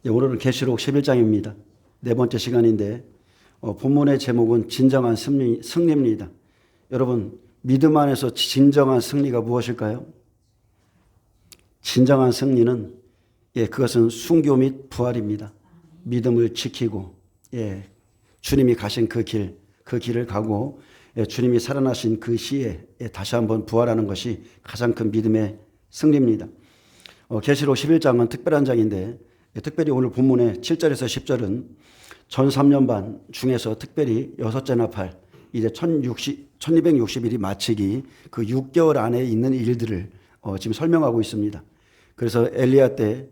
오늘은 계시록 11장입니다. 네 번째 시간인데 본문의 제목은 진정한 승리입니다. 여러분, 믿음 안에서 진정한 승리가 무엇일까요? 진정한 승리는 그것은 순교 및 부활입니다. 믿음을 지키고 주님이 가신 그 길을 가고 주님이 살아나신 그 시에 다시 한번 부활하는 것이 가장 큰 믿음의 승리입니다. 계시록 11장은 특별한 장인데 특별히 오늘 본문의 7절에서 10절은 전 3년 반 중에서 특별히 6째나 팔 이제 1260일이 마치기 그 6개월 안에 있는 일들을 지금 설명하고 있습니다. 그래서 엘리야 때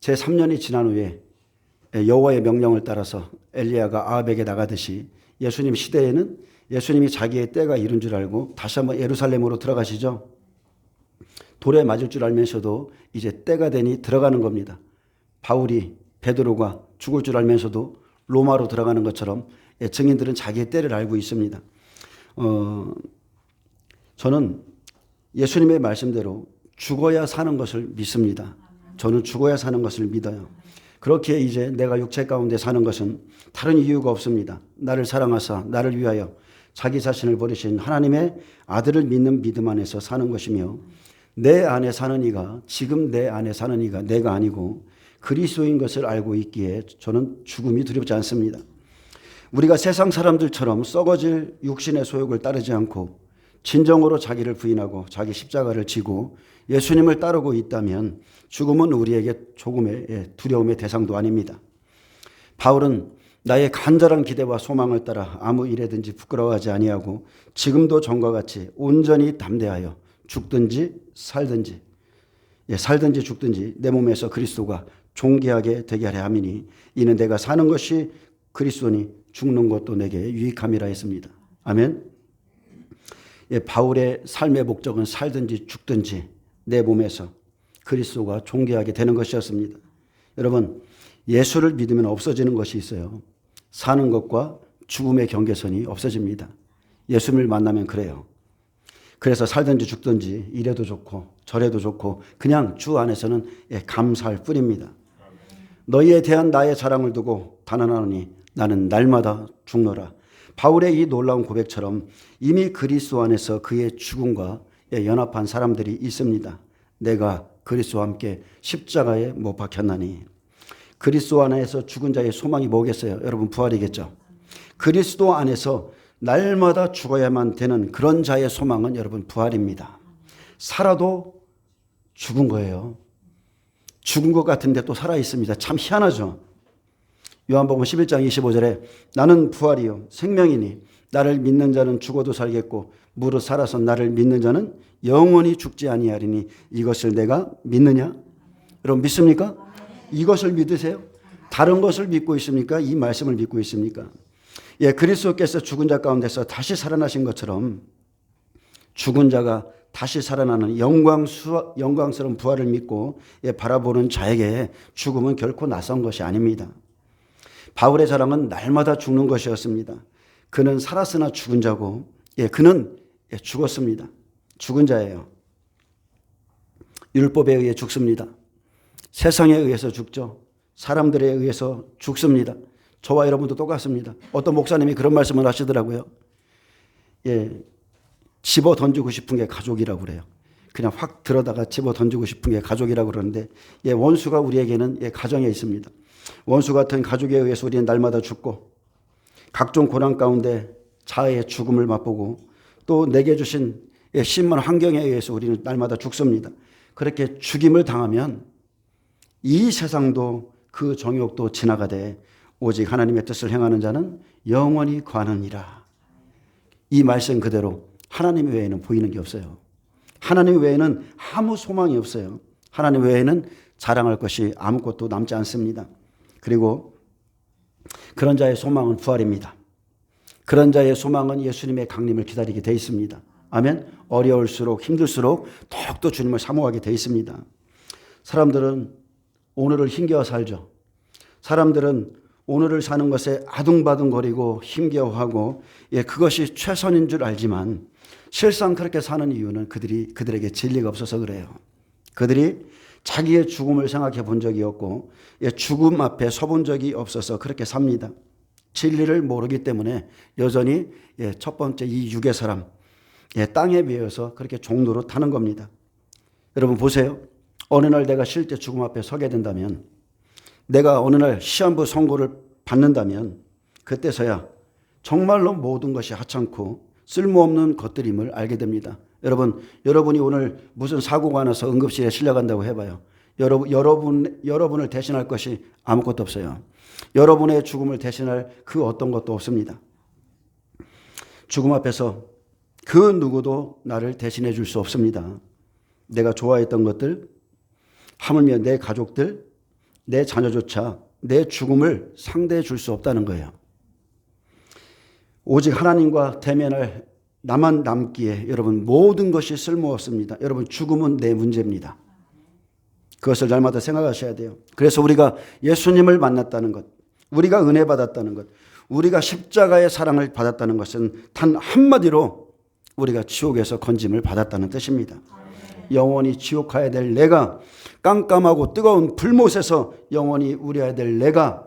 제3년이 지난 후에 여호와의 명령을 따라서 엘리야가 아합에게 나가듯이 예수님 시대에는 예수님이 자기의 때가 이른 줄 알고 다시 한번 예루살렘으로 들어가시죠. 돌에 맞을 줄 알면서도 이제 때가 되니 들어가는 겁니다. 바울이 베드로가 죽을 줄 알면서도 로마로 들어가는 것처럼 증인들은 자기의 때를 알고 있습니다. 저는 예수님의 말씀대로 죽어야 사는 것을 믿습니다. 저는 죽어야 사는 것을 믿어요. 그렇게 이제 내가 육체 가운데 사는 것은 다른 이유가 없습니다. 나를 사랑하사 나를 위하여 자기 자신을 버리신 하나님의 아들을 믿는 믿음 안에서 사는 것이며 내 안에 사는 이가 지금 내 안에 사는 이가 내가 아니고 그리스도인 것을 알고 있기에 저는 죽음이 두렵지 않습니다. 우리가 세상 사람들처럼 썩어질 육신의 소욕을 따르지 않고 진정으로 자기를 부인하고 자기 십자가를 지고 예수님을 따르고 있다면 죽음은 우리에게 조금의 두려움의 대상도 아닙니다. 바울은 나의 간절한 기대와 소망을 따라 아무 일에든지 부끄러워하지 아니하고 지금도 전과 같이 온전히 담대하여 죽든지 살든지 살든지 죽든지 내 몸에서 그리스도가 존귀하게 되게 하려 함이니 이는 내가 사는 것이 그리스도니 죽는 것도 내게 유익함이라 했습니다. 아멘. 바울의 삶의 목적은 살든지 죽든지 내 몸에서 그리스도가 존귀하게 되는 것이었습니다. 여러분, 예수를 믿으면 없어지는 것이 있어요. 사는 것과 죽음의 경계선이 없어집니다. 예수님을 만나면 그래요. 그래서 살든지 죽든지 이래도 좋고 저래도 좋고 그냥 주 안에서는 감사할 뿐입니다. 너희에 대한 나의 자랑을 두고 단언하노니 나는 날마다 죽노라. 바울의 이 놀라운 고백처럼 이미 그리스도 안에서 그의 죽음과 연합한 사람들이 있습니다. 내가 그리스도와 함께 십자가에 못 박혔나니. 그리스도 안에서 죽은 자의 소망이 뭐겠어요? 여러분, 부활이겠죠. 그리스도 안에서 날마다 죽어야만 되는 그런 자의 소망은 여러분 부활입니다. 살아도 죽은 거예요. 죽은 것 같은데 또 살아있습니다. 참 희한하죠. 요한복음 11장 25절에 나는 부활이요 생명이니 나를 믿는 자는 죽어도 살겠고 무릇 살아서 나를 믿는 자는 영원히 죽지 아니하리니 이것을 내가 믿느냐? 여러분 믿습니까? 이것을 믿으세요? 다른 것을 믿고 있습니까? 이 말씀을 믿고 있습니까? 그리스도께서 죽은 자 가운데서 다시 살아나신 것처럼 죽은 자가 다시 살아나는 영광스러운 부활을 믿고 바라보는 자에게 죽음은 결코 낯선 것이 아닙니다. 바울의 자랑은 날마다 죽는 것이었습니다. 그는 살았으나 죽은 자고 그는 죽었습니다. 죽은 자예요. 율법에 의해 죽습니다. 세상에 의해서 죽죠. 사람들에 의해서 죽습니다. 저와 여러분도 똑같습니다. 어떤 목사님이 그런 말씀을 하시더라고요. 집어 던지고 싶은 게 가족이라고 그래요. 그냥 확 들어다가 집어 던지고 싶은 게 가족이라고 그러는데 원수가 우리에게는 가정에 있습니다. 원수 같은 가족에 의해서 우리는 날마다 죽고 각종 고난 가운데 자아의 죽음을 맛보고 또 내게 주신 신문 환경에 의해서 우리는 날마다 죽습니다. 그렇게 죽임을 당하면 이 세상도 그 정욕도 지나가되 오직 하나님의 뜻을 행하는 자는 영원히 거하느니라. 이 말씀 그대로 하나님 외에는 보이는 게 없어요. 하나님 외에는 아무 소망이 없어요. 하나님 외에는 자랑할 것이 아무것도 남지 않습니다. 그리고 그런 자의 소망은 부활입니다. 그런 자의 소망은 예수님의 강림을 기다리게 돼 있습니다. 아멘. 어려울수록 힘들수록 더욱더 주님을 사모하게 돼 있습니다. 사람들은 오늘을 힘겨워 살죠. 사람들은 오늘을 사는 것에 아둥바둥거리고 힘겨워하고 그것이 최선인 줄 알지만 실상 그렇게 사는 이유는 그들에게 진리가 없어서 그래요. 그들이 자기의 죽음을 생각해 본 적이 없고 죽음 앞에 서본 적이 없어서 그렇게 삽니다. 진리를 모르기 때문에 여전히 첫 번째 이 육의 사람, 땅에 비해서 그렇게 종로로 타는 겁니다. 여러분 보세요. 어느 날 내가 실제 죽음 앞에 서게 된다면, 내가 어느 날 시한부 선고를 받는다면 그때서야 정말로 모든 것이 하찮고 쓸모없는 것들임을 알게 됩니다. 여러분이 오늘 무슨 사고가 나서 응급실에 실려간다고 해봐요. 여러분을 대신할 것이 아무것도 없어요. 여러분의 죽음을 대신할 그 어떤 것도 없습니다. 죽음 앞에서 그 누구도 나를 대신해 줄 수 없습니다. 내가 좋아했던 것들, 하물며 내 가족들, 내 자녀조차 내 죽음을 상대해 줄 수 없다는 거예요. 오직 하나님과 대면할 나만 남기에 여러분 모든 것이 쓸모없습니다. 여러분 죽음은 내 문제입니다. 그것을 날마다 생각하셔야 돼요. 그래서 우리가 예수님을 만났다는 것, 우리가 은혜 받았다는 것, 우리가 십자가의 사랑을 받았다는 것은 단 한마디로 우리가 지옥에서 건짐을 받았다는 뜻입니다. 영원히 지옥 가야 될 내가, 깜깜하고 뜨거운 불못에서 영원히 우려야 될 내가,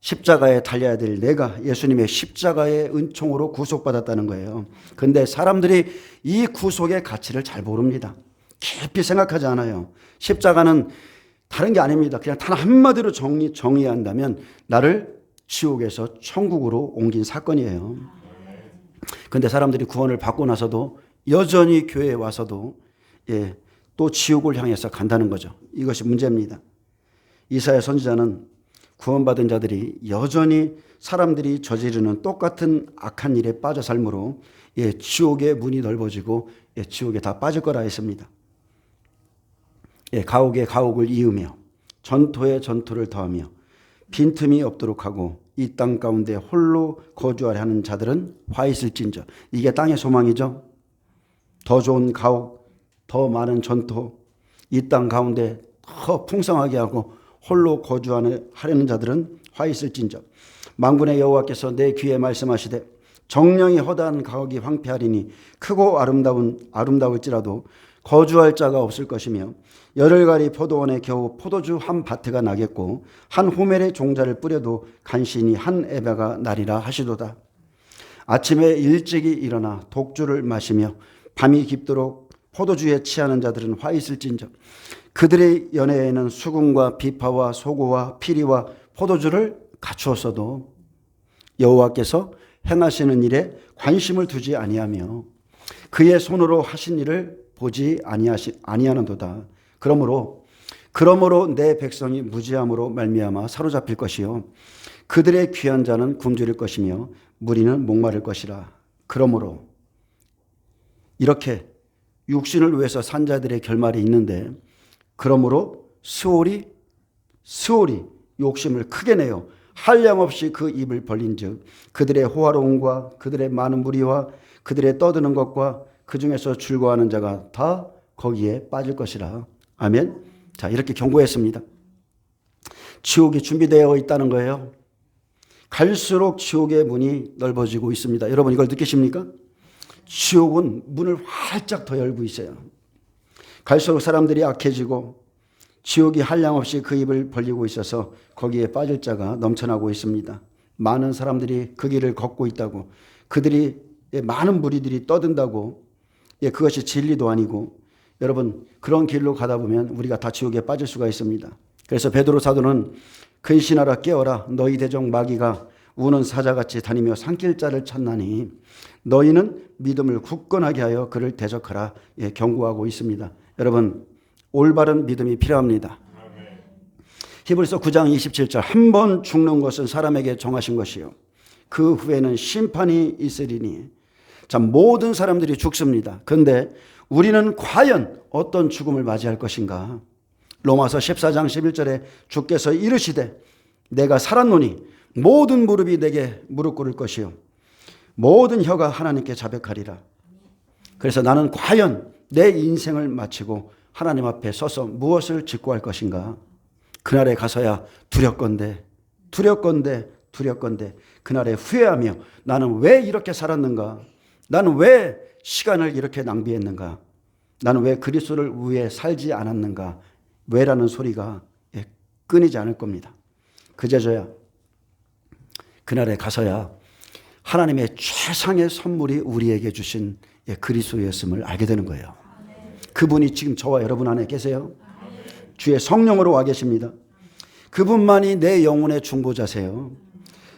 십자가에 달려야 될 내가 예수님의 십자가의 은총으로 구속받았다는 거예요. 그런데 사람들이 이 구속의 가치를 잘 모릅니다. 깊이 생각하지 않아요. 십자가는 다른 게 아닙니다. 그냥 단 한마디로 정의한다면 나를 지옥에서 천국으로 옮긴 사건이에요. 그런데 사람들이 구원을 받고 나서도 여전히 교회에 와서도 또 지옥을 향해서 간다는 거죠. 이것이 문제입니다. 이사야 선지자는 구원받은 자들이 여전히 사람들이 저지르는 똑같은 악한 일에 빠져 삶으로 지옥의 문이 넓어지고 지옥에 다 빠질 거라 했습니다. 가옥에 가옥을 이으며 전토에 전토를 더하며 빈틈이 없도록 하고 이 땅 가운데 홀로 거주하려 하는 자들은 화 있을진저. 이게 땅의 소망이죠. 더 좋은 가옥, 더 많은 전토, 이 땅 가운데 더 풍성하게 하고 홀로 거주하려는 자들은 화 있을진저. 만군의 여호와께서 내 귀에 말씀하시되 정령이 허다한 가옥이 황폐하리니 크고 아름다울지라도 거주할 자가 없을 것이며 열흘가리 포도원에 겨우 포도주 한 바트가 나겠고 한 호멜의 종자를 뿌려도 간신히 한 에바가 나리라 하시도다. 아침에 일찍이 일어나 독주를 마시며 밤이 깊도록 포도주에 취하는 자들은 화 있을진저. 그들의 연회에는 수금과 비파와 소고와 피리와 포도주를 갖추었어도 여호와께서 행하시는 일에 관심을 두지 아니하며 그의 손으로 하신 일을 보지 아니하는도다. 그러므로 내 백성이 무지함으로 말미암아 사로잡힐 것이요 그들의 귀한 자는 굶주릴 것이며 무리는 목마를 것이라. 그러므로 이렇게 육신을 위해서 산 자들의 결말이 있는데, 그러므로 스올이 욕심을 크게 내어 한량없이 그 입을 벌린즉 그들의 호화로움과 그들의 많은 무리와 그들의 떠드는 것과 그 중에서 즐거워하는 자가 다 거기에 빠질 것이라. 아멘. 자, 이렇게 경고했습니다. 지옥이 준비되어 있다는 거예요. 갈수록 지옥의 문이 넓어지고 있습니다. 여러분 이걸 느끼십니까? 지옥은 문을 활짝 더 열고 있어요. 갈수록 사람들이 악해지고 지옥이 한량없이 그 입을 벌리고 있어서 거기에 빠질 자가 넘쳐나고 있습니다. 많은 사람들이 그 길을 걷고 있다고, 그들이 많은 무리들이 떠든다고, 그것이 진리도 아니고, 여러분 그런 길로 가다 보면 우리가 다 지옥에 빠질 수가 있습니다. 그래서 베드로 사도는 근신하라 깨어라 너희 대적 마귀가 우는 사자같이 다니며 산길자를 찾나니 너희는 믿음을 굳건하게 하여 그를 대적하라 경고하고 있습니다. 여러분 올바른 믿음이 필요합니다. 히브리서 9장 27절 한 번 죽는 것은 사람에게 정하신 것이요 그 후에는 심판이 있으리니. 자, 모든 사람들이 죽습니다. 그런데 우리는 과연 어떤 죽음을 맞이할 것인가? 로마서 14장 11절에 주께서 이르시되 내가 살았노니 모든 무릎이 내게 무릎 꿇을 것이요 모든 혀가 하나님께 자백하리라. 그래서 나는 과연 내 인생을 마치고 하나님 앞에 서서 무엇을 직고할 것인가? 그날에 가서야 두렵건대 그날에 후회하며 나는 왜 이렇게 살았는가? 나는 왜 시간을 이렇게 낭비했는가? 나는 왜 그리스도를 위해 살지 않았는가? 왜라는 소리가 끊이지 않을 겁니다. 그제서야 그날에 가서야 하나님의 최상의 선물이 우리에게 주신 그리스도였음을 알게 되는 거예요. 그분이 지금 저와 여러분 안에 계세요. 주의 성령으로 와 계십니다. 그분만이 내 영혼의 중보자세요.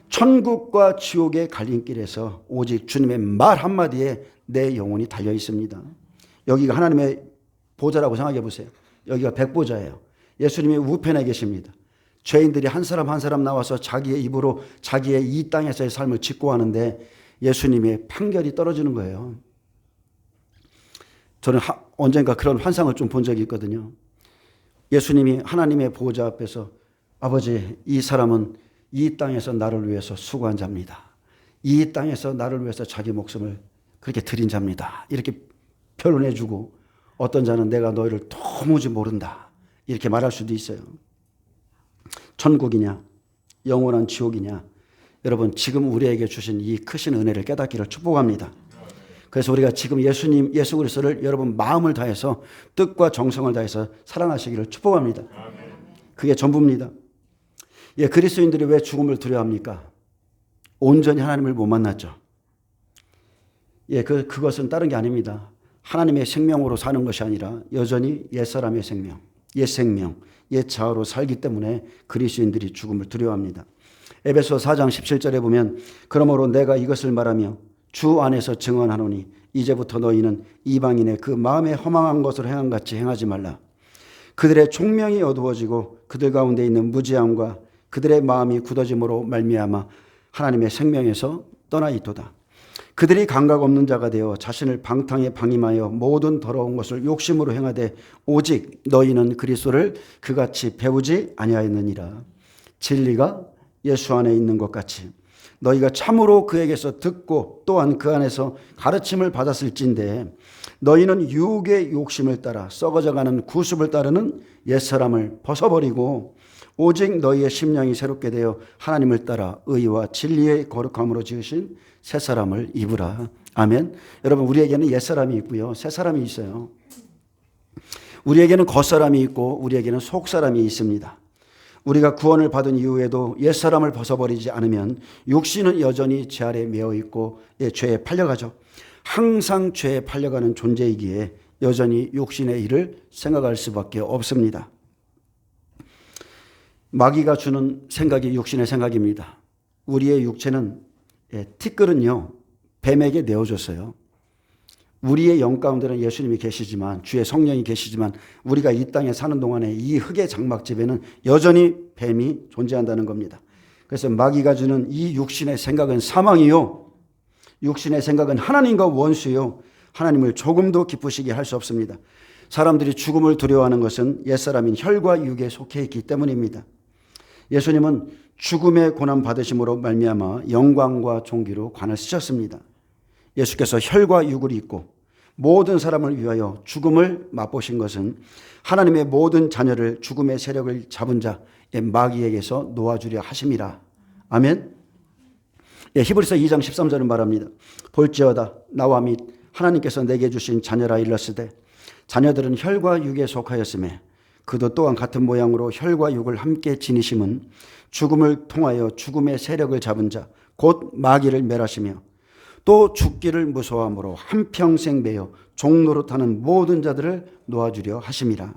천국과 지옥의 갈림길에서 오직 주님의 말 한마디에 내 영혼이 달려 있습니다. 여기가 하나님의 보좌라고 생각해 보세요. 여기가 백보좌예요. 예수님이 우편에 계십니다. 죄인들이 한 사람 한 사람 나와서 자기의 입으로 자기의 이 땅에서의 삶을 직고하는데 예수님의 판결이 떨어지는 거예요. 저는 언젠가 그런 환상을 좀 본 적이 있거든요. 예수님이 하나님의 보좌 앞에서 아버지, 이 사람은 이 땅에서 나를 위해서 수고한 자입니다. 이 땅에서 나를 위해서 자기 목숨을 그렇게 드린 자입니다. 이렇게 표현해 주고 어떤 자는 내가 너희를 도무지 모른다. 이렇게 말할 수도 있어요. 천국이냐 영원한 지옥이냐, 여러분 지금 우리에게 주신 이 크신 은혜를 깨닫기를 축복합니다. 그래서 우리가 지금 예수님 예수 그리스도를 여러분 마음을 다해서 뜻과 정성을 다해서 사랑하시기를 축복합니다. 그게 전부입니다. 그리스도인들이 왜 죽음을 두려워합니까? 온전히 하나님을 못 만났죠. 그것은 다른 게 아닙니다. 하나님의 생명으로 사는 것이 아니라 여전히 옛사람의 생명, 옛 생명, 옛 자아로 살기 때문에 그리스도인들이 죽음을 두려워합니다. 에베소 4장 17절에 보면 그러므로 내가 이것을 말하며 주 안에서 증언하노니 이제부터 너희는 이방인의 그 마음에 허망한 것을 행한 같이 행하지 말라. 그들의 총명이 어두워지고 그들 가운데 있는 무지함과 그들의 마음이 굳어짐으로 말미암아 하나님의 생명에서 떠나 있도다. 그들이 감각 없는 자가 되어 자신을 방탕에 방임하여 모든 더러운 것을 욕심으로 행하되 오직 너희는 그리스도를 그같이 배우지 아니하였느니라. 진리가 예수 안에 있는 것 같이 너희가 참으로 그에게서 듣고 또한 그 안에서 가르침을 받았을진데 너희는 유혹의 욕심을 따라 썩어져가는 구습을 따르는 옛사람을 벗어버리고 오직 너희의 심령이 새롭게 되어 하나님을 따라 의와 진리의 거룩함으로 지으신 새사람을 입으라. 아멘. 여러분 우리에게는 옛사람이 있고요, 새사람이 있어요. 우리에게는 겉사람이 있고 우리에게는 속사람이 있습니다. 우리가 구원을 받은 이후에도 옛사람을 벗어버리지 않으면 육신은 여전히 죄 아래 매어 있고 죄에 팔려가죠. 항상 죄에 팔려가는 존재이기에 여전히 육신의 일을 생각할 수밖에 없습니다. 마귀가 주는 생각이 육신의 생각입니다. 우리의 육체는 티끌은요 뱀에게 내어줬어요. 우리의 영 가운데는 예수님이 계시지만, 주의 성령이 계시지만 우리가 이 땅에 사는 동안에 이 흙의 장막집에는 여전히 뱀이 존재한다는 겁니다. 그래서 마귀가 주는 이 육신의 생각은 사망이요, 육신의 생각은 하나님과 원수요, 하나님을 조금도 기쁘시게 할 수 없습니다. 사람들이 죽음을 두려워하는 것은 옛사람인 혈과 육에 속해 있기 때문입니다. 예수님은 죽음의 고난 받으심으로 말미암아 영광과 존귀로 관을 쓰셨습니다. 예수께서 혈과 육을 입고 모든 사람을 위하여 죽음을 맛보신 것은 하나님의 모든 자녀를 죽음의 세력을 잡은 자 마귀에게서 놓아주려 하심이라. 아멘. 히브리서 2장 13절은 말합니다. 볼지어다 나와 및 하나님께서 내게 주신 자녀라 일렀으되 자녀들은 혈과 육에 속하였음에 그도 또한 같은 모양으로 혈과 육을 함께 지니심은 죽음을 통하여 죽음의 세력을 잡은 자 곧 마귀를 멸하시며 또 죽기를 무서워함으로 한평생 매여 종노릇하는 모든 자들을 놓아주려 하심이라.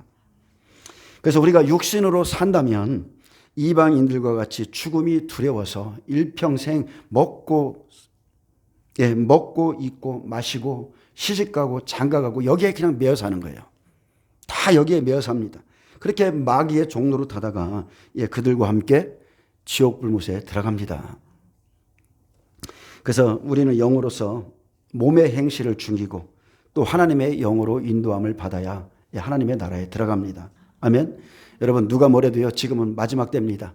그래서 우리가 육신으로 산다면 이방인들과 같이 죽음이 두려워서 일평생 먹고 입고 마시고 시집가고 장가가고 여기에 그냥 매여 사는 거예요. 다 여기에 매여 삽니다. 그렇게 마귀의 종노릇 하다가 그들과 함께 지옥 불못에 들어갑니다. 그래서 우리는 영으로서 몸의 행실을 죽이고 또 하나님의 영으로 인도함을 받아야 하나님의 나라에 들어갑니다. 아멘. 여러분 누가 뭐래도요 지금은 마지막 때입니다.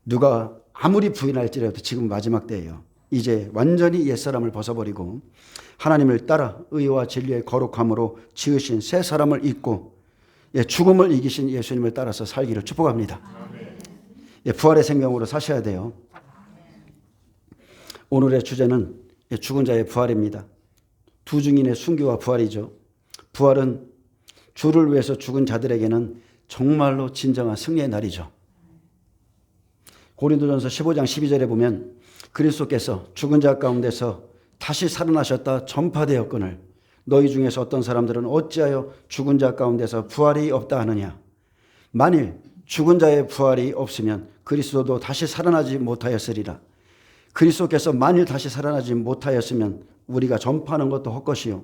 누가 아무리 부인할지라도 지금 마지막 때예요. 이제 완전히 옛사람을 벗어버리고 하나님을 따라 의와 진리의 거룩함으로 지으신 새 사람을 입고 죽음을 이기신 예수님을 따라서 살기를 축복합니다. 부활의 생명으로 사셔야 돼요. 오늘의 주제는 죽은 자의 부활입니다. 두 증인의 순교와 부활이죠. 부활은 주를 위해서 죽은 자들에게는 정말로 진정한 승리의 날이죠. 고린도전서 15장 12절에 보면 그리스도께서 죽은 자 가운데서 다시 살아나셨다 전파되었거늘 너희 중에서 어떤 사람들은 어찌하여 죽은 자 가운데서 부활이 없다 하느냐. 만일 죽은 자의 부활이 없으면 그리스도도 다시 살아나지 못하였으리라. 그리스도께서 만일 다시 살아나지 못하였으면 우리가 전파하는 것도 헛것이요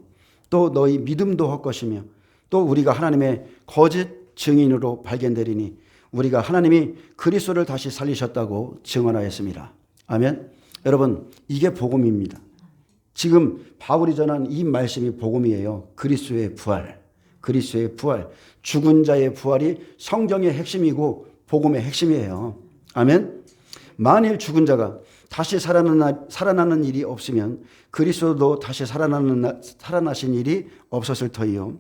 또 너희 믿음도 헛것이며 또 우리가 하나님의 거짓 증인으로 발견되리니 우리가 하나님이 그리스도를 다시 살리셨다고 증언하였습니다. 아멘. 여러분, 이게 복음입니다. 지금 바울이 전한 이 말씀이 복음이에요. 그리스도의 부활, 그리스도의 부활, 죽은 자의 부활이 성경의 핵심이고 복음의 핵심이에요. 아멘. 만일 죽은 자가 다시 살아나는 일이 없으면 그리스도도 다시 살아나신 일이 없었을 터이요.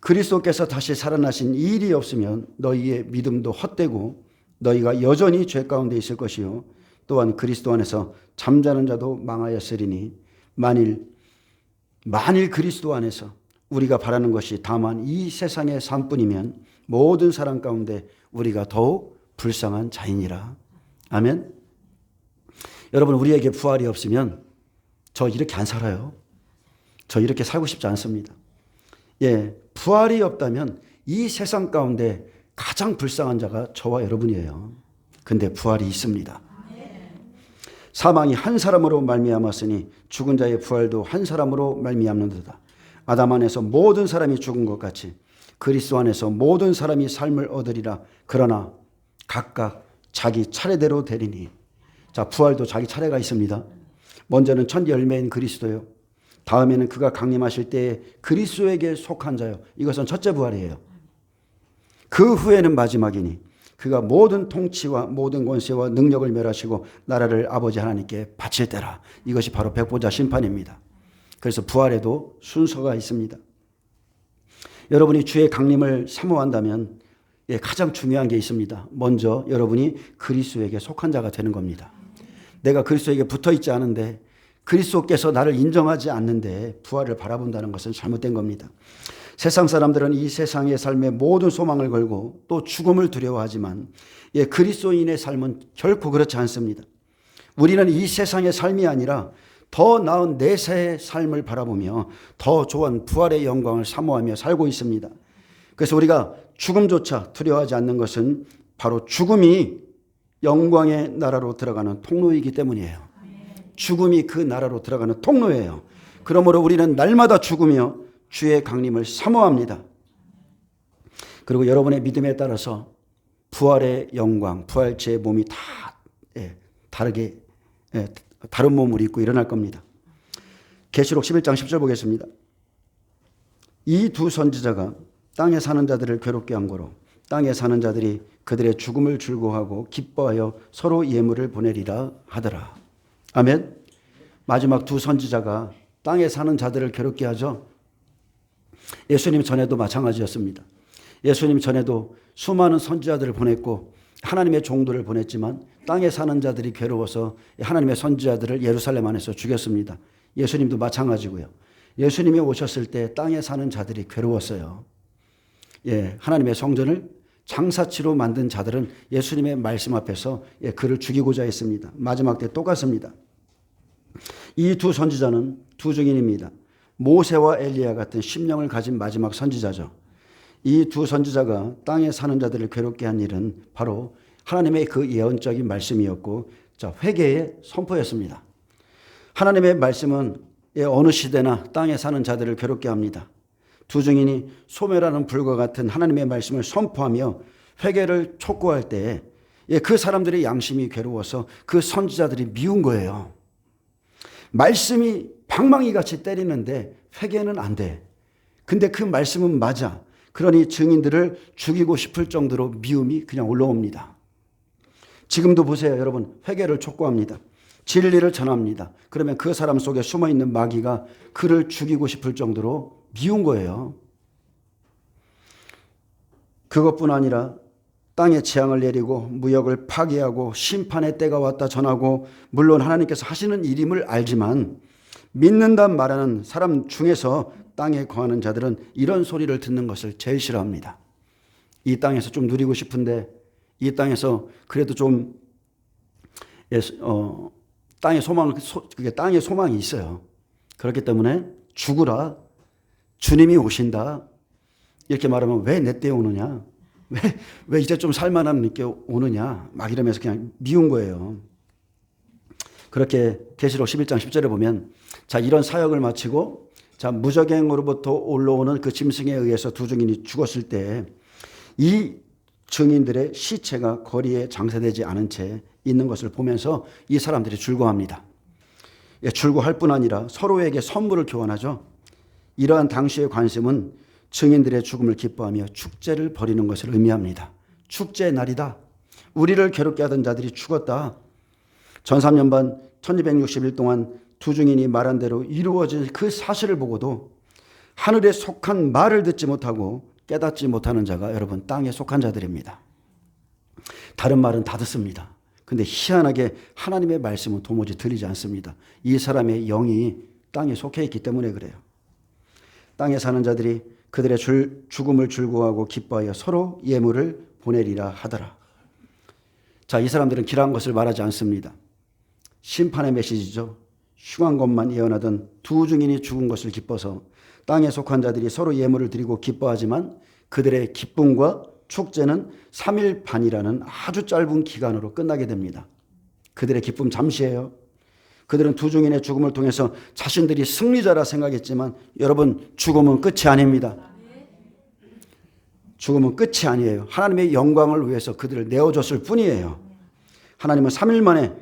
그리스도께서 다시 살아나신 이 일이 없으면 너희의 믿음도 헛되고 너희가 여전히 죄 가운데 있을 것이요. 또한 그리스도 안에서 잠자는 자도 망하였으리니 만일 그리스도 안에서 우리가 바라는 것이 다만 이 세상의 삶뿐이면 모든 사람 가운데 우리가 더욱 불쌍한 자이니라. 아멘. 여러분, 우리에게 부활이 없으면 저 이렇게 안 살아요. 저 이렇게 살고 싶지 않습니다. 예, 부활이 없다면 이 세상 가운데 가장 불쌍한 자가 저와 여러분이에요. 근데 부활이 있습니다. 사망이 한 사람으로 말미암았으니 죽은 자의 부활도 한 사람으로 말미암는도다. 아담 안에서 모든 사람이 죽은 것 같이 그리스도 안에서 모든 사람이 삶을 얻으리라. 그러나 각각 자기 차례대로 되리니. 자, 부활도 자기 차례가 있습니다. 먼저는 첫 열매인 그리스도요. 다음에는 그가 강림하실 때에 그리스도에게 속한 자요. 이것은 첫째 부활이에요. 그 후에는 마지막이니 그가 모든 통치와 모든 권세와 능력을 멸하시고 나라를 아버지 하나님께 바칠 때라. 이것이 바로 백보자 심판입니다. 그래서 부활에도 순서가 있습니다. 여러분이 주의 강림을 사모한다면 가장 중요한 게 있습니다. 먼저 여러분이 그리스도에게 속한 자가 되는 겁니다. 내가 그리스도에게 붙어 있지 않은데 그리스도께서 나를 인정하지 않는데 부활을 바라본다는 것은 잘못된 겁니다. 세상 사람들은 이 세상의 삶에 모든 소망을 걸고 또 죽음을 두려워하지만 그리스도인의 삶은 결코 그렇지 않습니다. 우리는 이 세상의 삶이 아니라 더 나은 내세의 삶을 바라보며 더 좋은 부활의 영광을 사모하며 살고 있습니다. 그래서 우리가 죽음조차 두려워하지 않는 것은 바로 죽음이 영광의 나라로 들어가는 통로이기 때문이에요. 죽음이 그 나라로 들어가는 통로예요. 그러므로 우리는 날마다 죽으며 주의 강림을 사모합니다. 그리고 여러분의 믿음에 따라서 부활의 영광, 부활체의 몸이 다 다르게 다른 몸을 입고 일어날 겁니다. 계시록 11장 10절 보겠습니다. 이 두 선지자가 땅에 사는 자들을 괴롭게 한 거로 땅에 사는 자들이 그들의 죽음을 즐거워하고 기뻐하여 서로 예물을 보내리라 하더라. 아멘. 마지막 두 선지자가 땅에 사는 자들을 괴롭게 하죠. 예수님 전에도 마찬가지였습니다. 예수님 전에도 수많은 선지자들을 보냈고 하나님의 종들을 보냈지만 땅에 사는 자들이 괴로워서 하나님의 선지자들을 예루살렘 안에서 죽였습니다. 예수님도 마찬가지고요. 예수님이 오셨을 때 땅에 사는 자들이 괴로웠어요. 하나님의 성전을 장사치로 만든 자들은 예수님의 말씀 앞에서 그를 죽이고자 했습니다. 마지막 때 똑같습니다. 이 두 선지자는 두 증인입니다. 모세와 엘리야 같은 심령을 가진 마지막 선지자죠. 이 두 선지자가 땅에 사는 자들을 괴롭게 한 일은 바로 하나님의 그 예언적인 말씀이었고 회개의 선포였습니다. 하나님의 말씀은 어느 시대나 땅에 사는 자들을 괴롭게 합니다. 두 증인이 소멸하는 불과 같은 하나님의 말씀을 선포하며 회개를 촉구할 때 그 사람들의 양심이 괴로워서 그 선지자들이 미운 거예요. 말씀이 방망이같이 때리는데 회개는 안 돼. 근데 그 말씀은 맞아. 그러니 증인들을 죽이고 싶을 정도로 미움이 그냥 올라옵니다. 지금도 보세요, 여러분. 회개를 촉구합니다. 진리를 전합니다. 그러면 그 사람 속에 숨어있는 마귀가 그를 죽이고 싶을 정도로 미운 거예요. 그것뿐 아니라 땅에 재앙을 내리고 무역을 파괴하고 심판의 때가 왔다 전하고 물론 하나님께서 하시는 일임을 알지만 믿는다 말하는 사람 중에서 땅에 거하는 자들은 이런 소리를 듣는 것을 제일 싫어합니다. 이 땅에서 좀 누리고 싶은데 이 땅에서 그래도 좀 그게 땅에 소망이 있어요. 그렇기 때문에 죽으라. 주님이 오신다. 이렇게 말하면 왜 내 때에 오느냐? 왜 이제 좀 살만한 늦게 오느냐? 막 이러면서 그냥 미운 거예요. 그렇게 계시록 11장 10절에 보면 자, 이런 사역을 마치고 자, 무저갱으로부터 올라오는 그 짐승에 의해서 두 증인이 죽었을 때 이 증인들의 시체가 거리에 장사되지 않은 채 있는 것을 보면서 이 사람들이 즐거워합니다. 즐거워할 뿐 아니라 서로에게 선물을 교환하죠. 이러한 당시의 관심은 증인들의 죽음을 기뻐하며 축제를 벌이는 것을 의미합니다. 축제의 날이다. 우리를 괴롭게 하던 자들이 죽었다. 전 3년 반 1260일 동안 두 증인이 말한 대로 이루어진 그 사실을 보고도 하늘에 속한 말을 듣지 못하고 깨닫지 못하는 자가 여러분 땅에 속한 자들입니다. 다른 말은 다 듣습니다. 근데 희한하게 하나님의 말씀은 도무지 들리지 않습니다. 이 사람의 영이 땅에 속해 있기 때문에 그래요. 땅에 사는 자들이 그들의 죽음을 즐거워하고 기뻐하여 서로 예물을 보내리라 하더라. 자, 이 사람들은 길한 것을 말하지 않습니다. 심판의 메시지죠. 흉한 것만 예언하던 두 증인이 죽은 것을 기뻐서 땅에 속한 자들이 서로 예물을 드리고 기뻐하지만 그들의 기쁨과 축제는 3일 반이라는 아주 짧은 기간으로 끝나게 됩니다. 그들의 기쁨 잠시예요. 그들은 두 증인의 죽음을 통해서 자신들이 승리자라 생각했지만 여러분 죽음은 끝이 아닙니다. 죽음은 끝이 아니에요. 하나님의 영광을 위해서 그들을 내어줬을 뿐이에요. 하나님은 3일 만에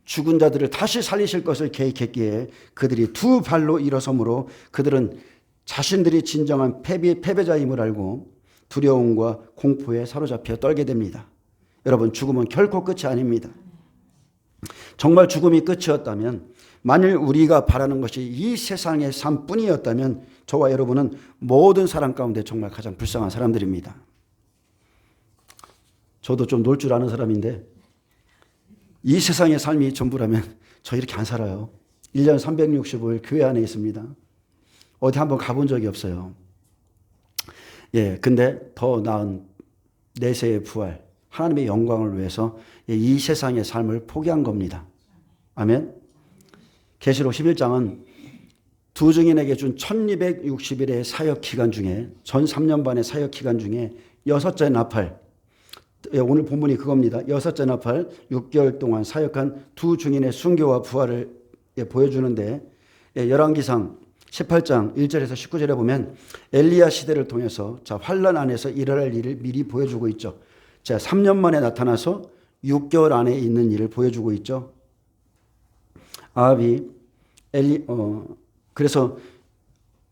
죽은 자들을 다시 살리실 것을 계획했기에 그들이 두 발로 일어서므로 그들은 자신들이 진정한 패배자임을 알고 두려움과 공포에 사로잡혀 떨게 됩니다. 여러분 죽음은 결코 끝이 아닙니다. 정말 죽음이 끝이었다면 만일 우리가 바라는 것이 이 세상의 삶뿐이었다면 저와 여러분은 모든 사람 가운데 정말 가장 불쌍한 사람들입니다. 저도 좀 놀 줄 아는 사람인데 이 세상의 삶이 전부라면 저 이렇게 안 살아요. 1년 365일 교회 안에 있습니다. 어디 한번 가본 적이 없어요. 근데 더 나은 내세의 부활, 하나님의 영광을 위해서 이 세상의 삶을 포기한 겁니다. 아멘. 계시록 11장은 두 증인에게 준 1260일의 사역 기간 중에 전 3년 반의 사역 기간 중에 6째 나팔, 오늘 본문이 그겁니다. 6째 나팔 6개월 동안 사역한 두 증인의 순교와 부활을 보여주는데 열왕기상 18장 1절에서 19절에 보면 엘리야 시대를 통해서 자, 환난 안에서 일어날 일을 미리 보여주고 있죠. 자, 3년 만에 나타나서 6개월 안에 있는 일을 보여주고 있죠. 아합이 그래서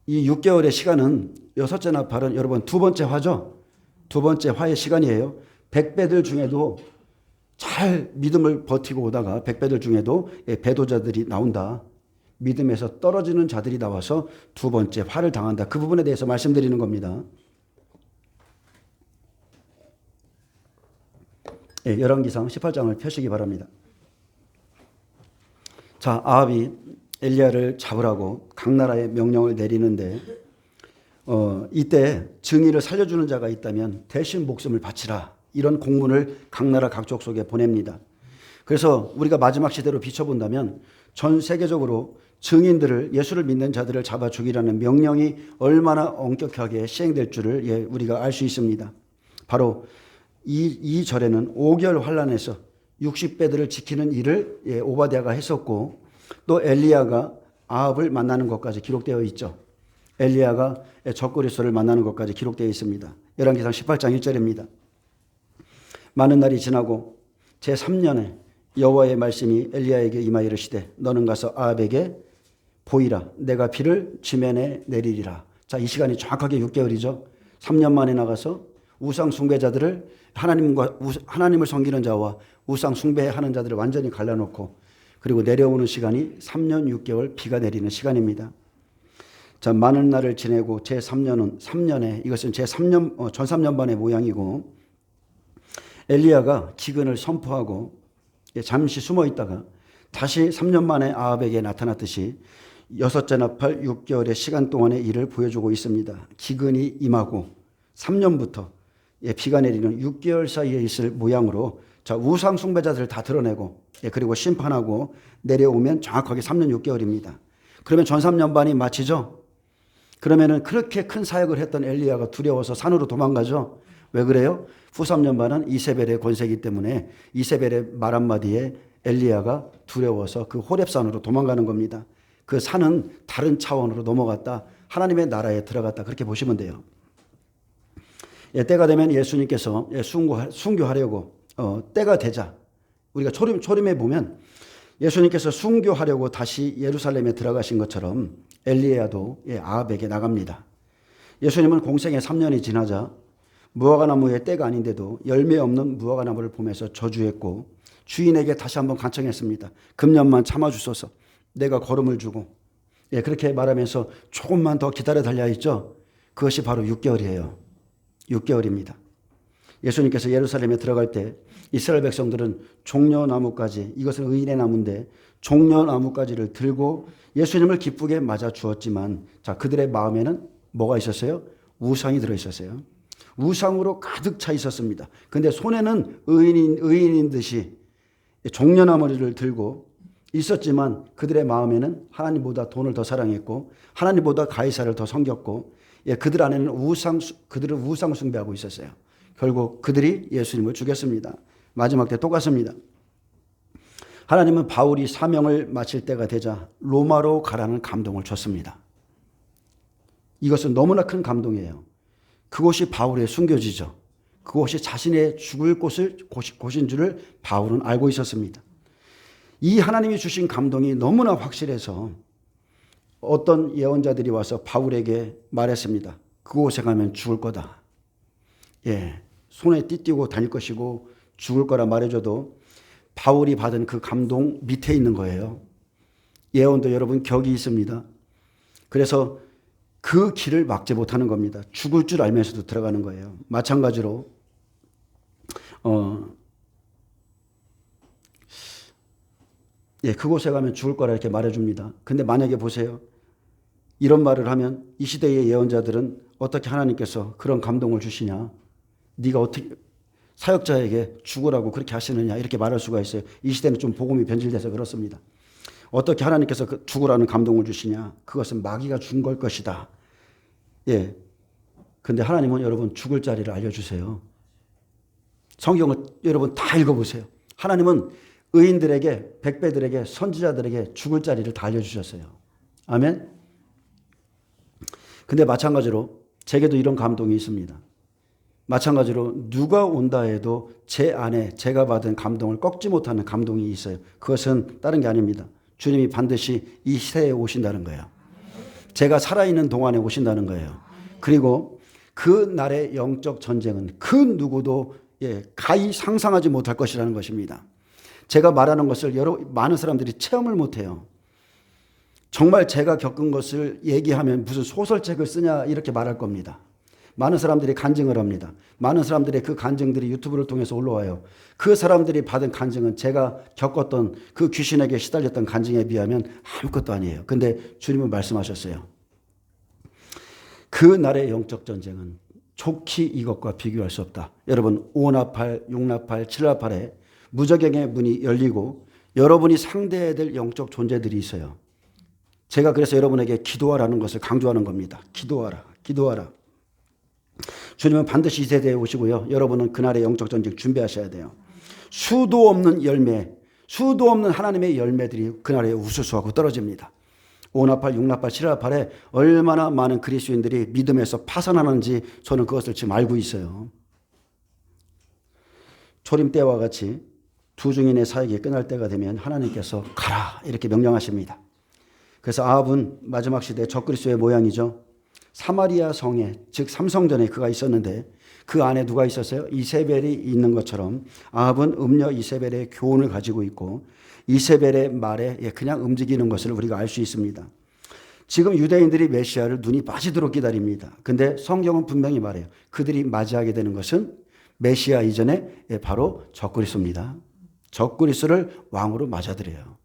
이 6개월의 시간은 6째 나팔은 여러분 두 번째 화죠. 두 번째 화의 시간이에요. 백배들 중에도 잘 믿음을 버티고 오다가 백배들 중에도 배도자들이 나온다. 믿음에서 떨어지는 자들이 나와서 두 번째 화를 당한다. 그 부분에 대해서 말씀드리는 겁니다. 열왕기상 18장을 펴시기 바랍니다. 자, 아합이 엘리야를 잡으라고 각 나라에 명령을 내리는데 이때 증인을 살려주는 자가 있다면 대신 목숨을 바치라. 이런 공문을 각 나라 각 족속에 보냅니다. 그래서 우리가 마지막 시대로 비춰본다면 전 세계적으로 증인들을 예수를 믿는 자들을 잡아 죽이라는 명령이 얼마나 엄격하게 시행될 줄을 우리가 알 수 있습니다. 바로 이 절에는 5개월 환란에서 60배들을 지키는 일을 오바댜가 했었고 또 엘리야가 아합을 만나는 것까지 기록되어 있죠. 엘리야가 적그리스도를 만나는 것까지 기록되어 있습니다. 열왕기상 18장 1절입니다. 많은 날이 지나고 제3년에 여호와의 말씀이 엘리야에게 임하여 이르시되 너는 가서 아합에게 보이라 내가 비를 지면에 내리리라. 자, 이 시간이 정확하게 6개월이죠. 3년 만에 나가서 우상 숭배자들을 하나님을 섬기는 자와 우상 숭배하는 자들을 완전히 갈라놓고 그리고 내려오는 시간이 3년 6개월 비가 내리는 시간입니다. 자, 많은 날을 지내고 제3년은 3년에 이것은 전 3년 반의 모양이고 엘리야가 기근을 선포하고 잠시 숨어 있다가 다시 3년 만에 아합에게 나타났듯이 6째 나팔 6개월의 시간 동안의 일을 보여주고 있습니다. 기근이 임하고 3년부터 비가 내리는 6개월 사이에 있을 모양으로 자, 우상 숭배자들을 다 드러내고 그리고 심판하고 내려오면 정확하게 3년 6개월입니다. 그러면 전 3년반이 마치죠. 그러면은 그렇게 큰 사역을 했던 엘리야가 두려워서 산으로 도망가죠. 왜 그래요? 후 3년반은 이세벨의 권세이기 때문에 이세벨의 말 한마디에 엘리야가 두려워서 그 호렙산으로 도망가는 겁니다. 그 산은 다른 차원으로 넘어갔다. 하나님의 나라에 들어갔다. 그렇게 보시면 돼요. 때가 되면 예수님께서 순교하려고 때가 되자 우리가 초림에 보면 예수님께서 순교하려고 다시 예루살렘에 들어가신 것처럼 엘리야도 아합에게 나갑니다. 예수님은 공생애 3년이 지나자 무화과나무의 때가 아닌데도 열매 없는 무화과나무를 보면서 저주했고 주인에게 다시 한번 간청했습니다. 금년만 참아주소서. 내가 걸음을 주고 그렇게 말하면서 조금만 더 기다려 달라 했죠. 그것이 바로 6개월이에요. 6개월입니다. 예수님께서 예루살렘에 들어갈 때 이스라엘 백성들은 종려나무까지, 이것은 의인의 나무인데 종려나무까지를 들고 예수님을 기쁘게 맞아 주었지만 자, 그들의 마음에는 뭐가 있었어요? 우상이 들어 있었어요. 우상으로 가득 차 있었습니다. 근데 손에는 의인인 듯이 종려나무를 들고 있었지만 그들의 마음에는 하나님보다 돈을 더 사랑했고 하나님보다 가이사를 더 섬겼고 그들 안에는 그들은 우상 숭배하고 있었어요. 결국 그들이 예수님을 죽였습니다. 마지막 때 똑같습니다. 하나님은 바울이 사명을 마칠 때가 되자 로마로 가라는 감동을 줬습니다. 이것은 너무나 큰 감동이에요. 그곳이 바울의 순교지죠. 그곳이 자신의 죽을 곳인 줄을 바울은 알고 있었습니다. 이 하나님이 주신 감동이 너무나 확실해서 어떤 예언자들이 와서 바울에게 말했습니다. 그곳에 가면 죽을 거다. 손에 띠띠고 다닐 것이고 죽을 거라 말해줘도 바울이 받은 그 감동 밑에 있는 거예요. 예언도 여러분 격이 있습니다. 그래서 그 길을 막지 못하는 겁니다. 죽을 줄 알면서도 들어가는 거예요. 마찬가지로 그곳에 가면 죽을 거라 이렇게 말해줍니다. 근데 만약에 보세요. 이런 말을 하면 이 시대의 예언자들은 어떻게 하나님께서 그런 감동을 주시냐. 네가 어떻게 사역자에게 죽으라고 그렇게 하시느냐 이렇게 말할 수가 있어요. 이 시대는 좀 복음이 변질돼서 그렇습니다. 어떻게 하나님께서 죽으라는 감동을 주시냐. 그것은 마귀가 준 걸 것이다. 근데 하나님은 여러분 죽을 자리를 알려주세요. 성경을 여러분 다 읽어보세요. 하나님은 의인들에게, 백배들에게, 선지자들에게 죽을 자리를 다 알려주셨어요. 아멘. 근데 마찬가지로 제게도 이런 감동이 있습니다. 마찬가지로 누가 온다 해도 제 안에 제가 받은 감동을 꺾지 못하는 감동이 있어요. 그것은 다른 게 아닙니다. 주님이 반드시 이 시대에 오신다는 거예요. 제가 살아있는 동안에 오신다는 거예요. 그리고 그 날의 영적 전쟁은 그 누구도 가히 상상하지 못할 것이라는 것입니다. 제가 말하는 것을 많은 사람들이 체험을 못해요. 정말 제가 겪은 것을 얘기하면 무슨 소설책을 쓰냐 이렇게 말할 겁니다. 많은 사람들이 간증을 합니다. 많은 사람들의 그 간증들이 유튜브를 통해서 올라와요. 그 사람들이 받은 간증은 제가 겪었던 그 귀신에게 시달렸던 간증에 비하면 아무것도 아니에요. 근데 주님은 말씀하셨어요. 그 날의 영적 전쟁은 족히 이것과 비교할 수 없다. 여러분 5나팔, 6나팔, 7나팔에 무저갱의 문이 열리고 여러분이 상대해야 될 영적 존재들이 있어요. 제가 그래서 여러분에게 기도하라는 것을 강조하는 겁니다. 기도하라. 기도하라. 주님은 반드시 이 세대에 오시고요. 여러분은 그날의 영적 전쟁 준비하셔야 돼요. 수도 없는 열매, 수도 없는 하나님의 열매들이 그날에 우수수하고 떨어집니다. 5나팔, 6나팔, 7나팔에 얼마나 많은 그리스도인들이 믿음에서 파산하는지 저는 그것을 지금 알고 있어요. 초림 때와 같이 두 증인의 사역이 끝날 때가 되면 하나님께서 가라 이렇게 명령하십니다. 그래서 아합은 마지막 시대 적그리스도의 모양이죠. 사마리아 성에 즉 삼성전에 그가 있었는데 그 안에 누가 있었어요? 이세벨이 있는 것처럼 아합은 음녀 이세벨의 교훈을 가지고 있고 이세벨의 말에 그냥 움직이는 것을 우리가 알 수 있습니다. 지금 유대인들이 메시아를 눈이 빠지도록 기다립니다. 근데 성경은 분명히 말해요. 그들이 맞이하게 되는 것은 메시아 이전에 바로 적그리스도입니다. 적그리스도를 왕으로 맞아들여요.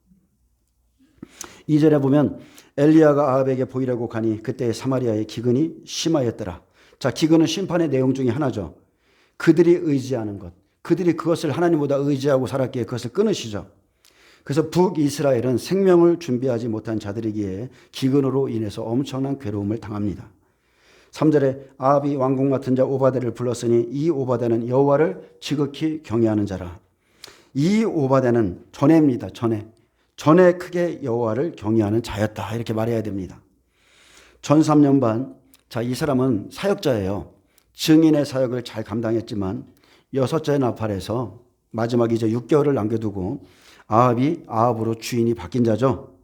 2절에 보면 엘리야가 아합에게 보이려고 가니 그때 사마리아의 기근이 심하였더라. 자, 기근은 심판의 내용 중에 하나죠. 그들이 의지하는 것, 그들이 그것을 하나님보다 의지하고 살았기에 그것을 끊으시죠. 그래서 북이스라엘은 생명을 준비하지 못한 자들이기에 기근으로 인해서 엄청난 괴로움을 당합니다. 3절에 아합이 왕궁 맡은 자 오바데를 불렀으니 이 오바데는 여호와를 지극히 경외하는 자라. 이 오바데는 전에입니다. 전에 크게 여호와를 경외하는 자였다. 이렇게 말해야 됩니다. 전 3년 반, 이 사람은 사역자예요. 증인의 사역을 잘 감당했지만 여섯째 나팔에서 마지막 이제 6개월을 남겨두고 아합이 아합으로 주인이 바뀐 자죠.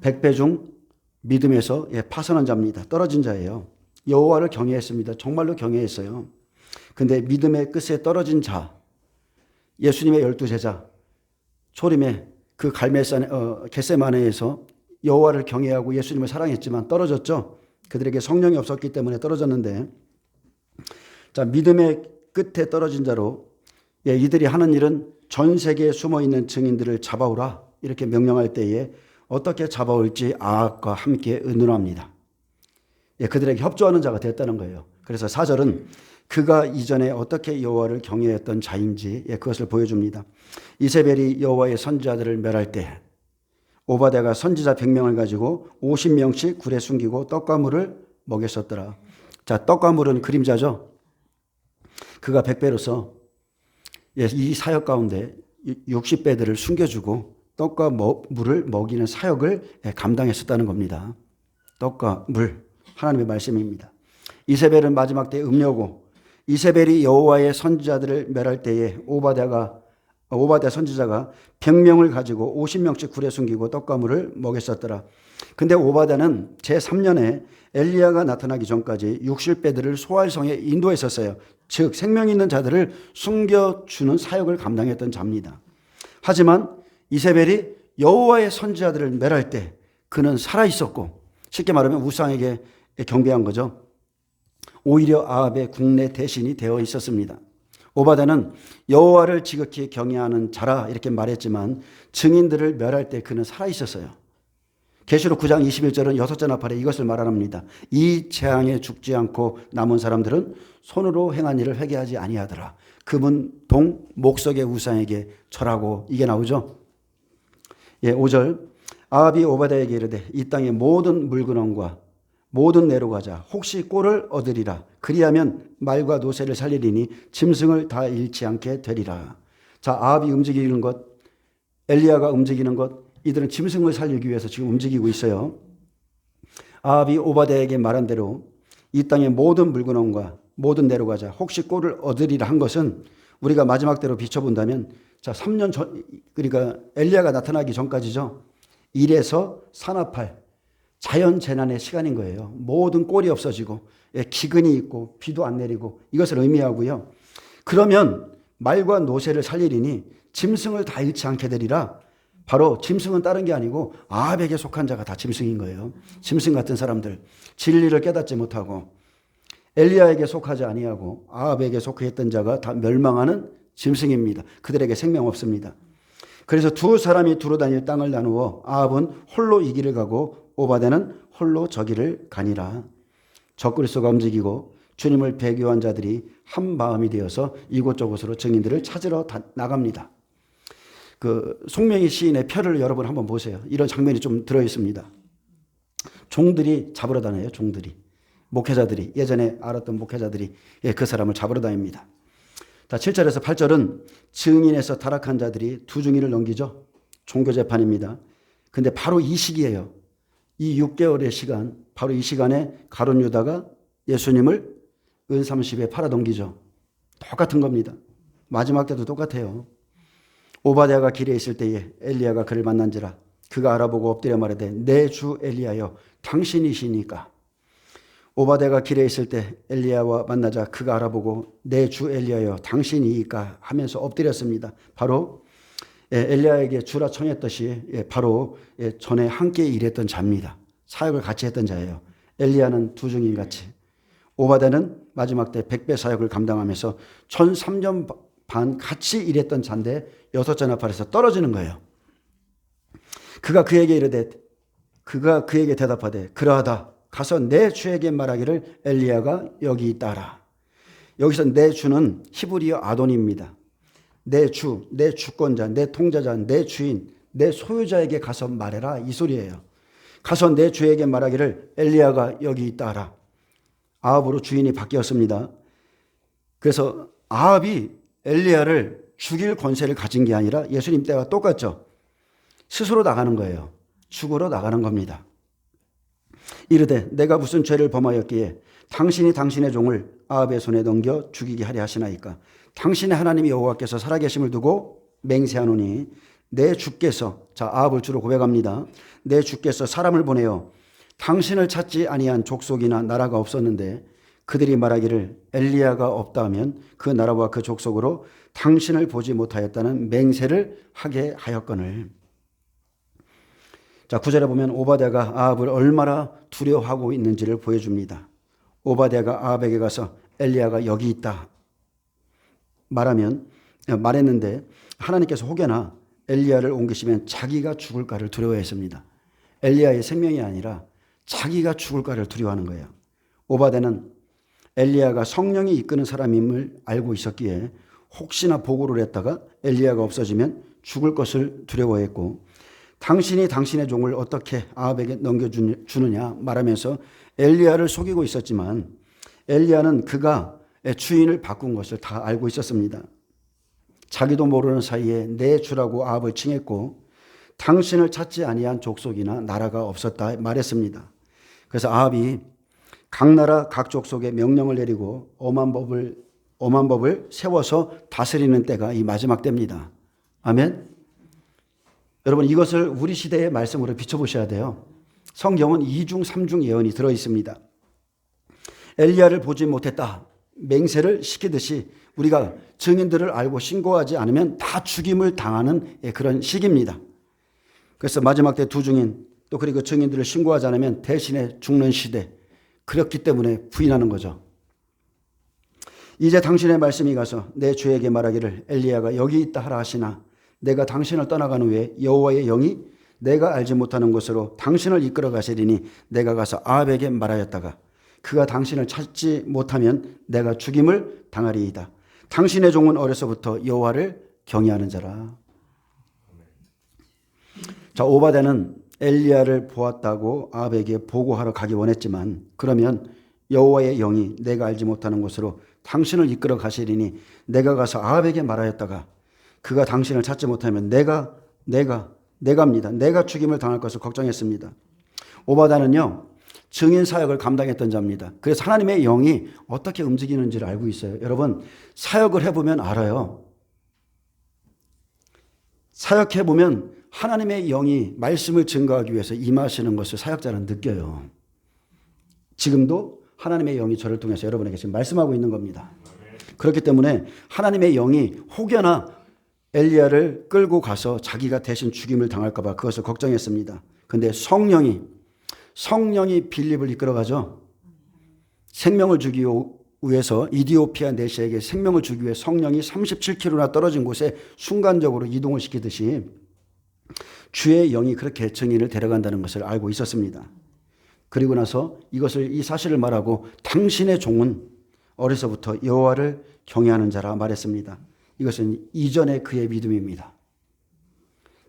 100배 중 믿음에서 파선한 자입니다. 떨어진 자예요. 여호와를 경외했습니다. 정말로 경외했어요. 근데 믿음의 끝에 떨어진 자, 예수님의 12제자, 초림에 그 겟세마네에서 여호와를 경외하고 예수님을 사랑했지만 떨어졌죠. 그들에게 성령이 없었기 때문에 떨어졌는데, 믿음의 끝에 떨어진 자로 이들이 하는 일은 전 세계에 숨어있는 증인들을 잡아오라 이렇게 명령할 때에 어떻게 잡아올지 아합과 함께 의논합니다. 그들에게 협조하는 자가 됐다는 거예요. 그래서 4절은 그가 이전에 어떻게 여호와를 경외했던 자인지 그것을 보여줍니다. 이세벨이 여호와의 선지자들을 멸할 때 오바댜가 선지자 100명을 가지고 50명씩 굴에 숨기고 떡과 물을 먹였었더라. 떡과 물은 그림자죠. 그가 100배로서 이 사역 가운데 60배들을 숨겨주고 떡과 물을 먹이는 사역을 감당했었다는 겁니다. 떡과 물, 하나님의 말씀입니다. 이세벨은 마지막 때 음녀고 이세벨이 여호와의 선지자들을 멸할 때에 오바댜 선지자가 100명을 가지고 50명씩 굴에 숨기고 떡과 물을 먹였었더라. 근데 오바댜는 제3년에 엘리야가 나타나기 전까지 60배들을 소알성에 인도했었어요. 즉 생명 있는 자들을 숨겨주는 사역을 감당했던 자입니다. 하지만 이세벨이 여호와의 선지자들을 멸할 때 그는 살아있었고, 쉽게 말하면 우상에게 경배한 거죠. 오히려 아합의 국내 대신이 되어 있었습니다. 오바댜는 여호와를 지극히 경외하는 자라 이렇게 말했지만 증인들을 멸할 때 그는 살아있었어요. 계시록 9장 21절은 여섯째 나팔에 이것을 말합니다. 이 재앙에 죽지 않고 남은 사람들은 손으로 행한 일을 회개하지 아니하더라. 금은 동 목석의 우상에게 절하고, 이게 나오죠. 5절 아합이 오바댜에게 이르되 이 땅의 모든 물건원과 모든 내려가자 혹시 꼴을 얻으리라. 그리하면 말과 노새를 살리리니 짐승을 다 잃지 않게 되리라. 아합이 움직이는 것, 엘리야가 움직이는 것, 이들은 짐승을 살리기 위해서 지금 움직이고 있어요. 아합이 오바댜에게 말한 대로 이 땅의 모든 물건원과 모든 내려가자 혹시 꼴을 얻으리라 한 것은 우리가 마지막 때로 비춰본다면 3년 전, 그러니까 엘리야가 나타나기 전까지죠. 1에서 산나팔, 자연재난의 시간인 거예요. 모든 꼴이 없어지고 기근이 있고 비도 안 내리고 이것을 의미하고요. 그러면 말과 노새를 살리리니 짐승을 다 잃지 않게 되리라. 바로 짐승은 다른 게 아니고 아합에게 속한 자가 다 짐승인 거예요. 짐승 같은 사람들, 진리를 깨닫지 못하고 엘리야에게 속하지 아니하고 아합에게 속했던 자가 다 멸망하는 짐승입니다. 그들에게 생명 없습니다. 그래서 두 사람이 두루 다닐 땅을 나누어 아합은 홀로 이 길을 가고 오바댜는 홀로 저 길을 가니라. 적그리스도가 움직이고 주님을 배교한 자들이 한 마음이 되어서 이곳저곳으로 증인들을 찾으러 나갑니다. 송명희 시인의 표를 여러분 한번 보세요. 이런 장면이 좀 들어있습니다. 종들이 잡으러 다녀요. 종들이. 목회자들이, 예전에 알았던 목회자들이 그 사람을 잡으러 다닙니다. 7절에서 8절은 증인에서 타락한 자들이 두 중인을 넘기죠. 종교재판입니다. 근데 바로 이 시기예요. 이 6개월의 시간, 바로 이 시간에 가룟 유다가 예수님을 은30에 팔아넘기죠. 똑같은 겁니다. 마지막 때도 똑같아요. 오바댜가 길에 있을 때에 엘리야가 그를 만난지라 그가 알아보고 엎드려 말하되 내 주 엘리야여 당신이시니까. 오바댜가 길에 있을 때 엘리야와 만나자 그가 알아보고 내 주 엘리야여 당신이니까 하면서 엎드렸습니다. 바로 엘리야에게 주라 청했듯이 바로 전에 함께 일했던 자입니다. 사역을 같이 했던 자예요. 엘리야는 두 증인 같이, 오바댜는 마지막 때 100배 사역을 감당하면서 1003년 반 같이 일했던 자인데 여섯째 나팔에서 떨어지는 거예요. 그가 그에게 대답하되 그러하다 가서 내 주에게 말하기를 엘리야가 여기 있다라. 여기서 내 주는 히브리어 아도니입니다. 내 주, 내 주권자, 내 통제자, 내 주인, 내 소유자에게 가서 말해라 이 소리예요. 가서 내 주에게 말하기를 엘리야가 여기 있다 하라. 아합으로 주인이 바뀌었습니다. 그래서 아합이 엘리야를 죽일 권세를 가진 게 아니라 예수님 때와 똑같죠. 스스로 나가는 거예요. 죽으러 나가는 겁니다. 이르되 내가 무슨 죄를 범하였기에 당신이 당신의 종을 아합의 손에 넘겨 죽이게 하려 하시나이까. 당신의 하나님 여호와께서 살아계심을 두고 맹세하노니 내 주께서, 자 아합을 주로 고백합니다. 내 주께서 사람을 보내어 당신을 찾지 아니한 족속이나 나라가 없었는데 그들이 말하기를 엘리야가 없다 하면 그 나라와 그 족속으로 당신을 보지 못하였다는 맹세를 하게 하였거늘. 자 9절에 보면 오바댜가 아합을 얼마나 두려워하고 있는지를 보여줍니다. 오바댜가 아합에게 가서 엘리야가 여기 있다 말했는데 하나님께서 혹여나 엘리야를 옮기시면 자기가 죽을까를 두려워했습니다. 엘리야의 생명이 아니라 자기가 죽을까를 두려워하는 거예요. 오바댜는 엘리야가 성령이 이끄는 사람임을 알고 있었기에 혹시나 보고를 했다가 엘리야가 없어지면 죽을 것을 두려워했고, 당신이 당신의 종을 어떻게 아합에게 넘겨주느냐 말하면서 엘리야를 속이고 있었지만 엘리야는 그가 주인을 바꾼 것을 다 알고 있었습니다. 자기도 모르는 사이에 내 주라고 아합을 칭했고 당신을 찾지 아니한 족속이나 나라가 없었다 말했습니다. 그래서 아합이 각 나라 각 족속에 명령을 내리고 엄한 법을 세워서 다스리는 때가 이 마지막 때입니다. 아멘. 여러분 이것을 우리 시대의 말씀으로 비춰보셔야 돼요. 성경은 2중 3중 예언이 들어있습니다. 엘리야를 보지 못했다 맹세를 시키듯이 우리가 증인들을 알고 신고하지 않으면 다 죽임을 당하는 그런 시기입니다. 그래서 마지막 때 두 증인 또 그리고 증인들을 신고하지 않으면 대신에 죽는 시대, 그렇기 때문에 부인하는 거죠. 이제 당신의 말씀이 가서 내 주에게 말하기를 엘리야가 여기 있다 하라 하시나 내가 당신을 떠나간 후에 여호와의 영이 내가 알지 못하는 곳으로 당신을 이끌어 가시리니 내가 가서 아합에게 말하였다가 그가 당신을 찾지 못하면 내가 죽임을 당하리이다. 당신의 종은 어려서부터 여호와를 경외하는 자라. 자, 오바댜는 엘리야를 보았다고 아합에게 보고하러 가기 원했지만 그러면 여호와의 영이 내가 알지 못하는 곳으로 당신을 이끌어 가시리니 내가 가서 아합에게 말하였다가 그가 당신을 찾지 못하면 내가입니다. 내가 죽임을 당할 것을 걱정했습니다. 오바댜는요 증인 사역을 감당했던 자입니다. 그래서 하나님의 영이 어떻게 움직이는지를 알고 있어요. 여러분 사역을 해보면 알아요. 사역해보면 하나님의 영이 말씀을 증거하기 위해서 임하시는 것을 사역자는 느껴요. 지금도 하나님의 영이 저를 통해서 여러분에게 지금 말씀하고 있는 겁니다. 그렇기 때문에 하나님의 영이 혹여나 엘리야를 끌고 가서 자기가 대신 죽임을 당할까 봐 그것을 걱정했습니다. 그런데 성령이 빌립을 이끌어가죠. 생명을 주기 위해서 이디오피아 내시에게 생명을 주기 위해 성령이 37km나 떨어진 곳에 순간적으로 이동을 시키듯이 주의 영이 그렇게 증인을 데려간다는 것을 알고 있었습니다. 그리고 나서 이 사실을 말하고 당신의 종은 어려서부터 여호와를 경외하는 자라 말했습니다. 이것은 이전의 그의 믿음입니다.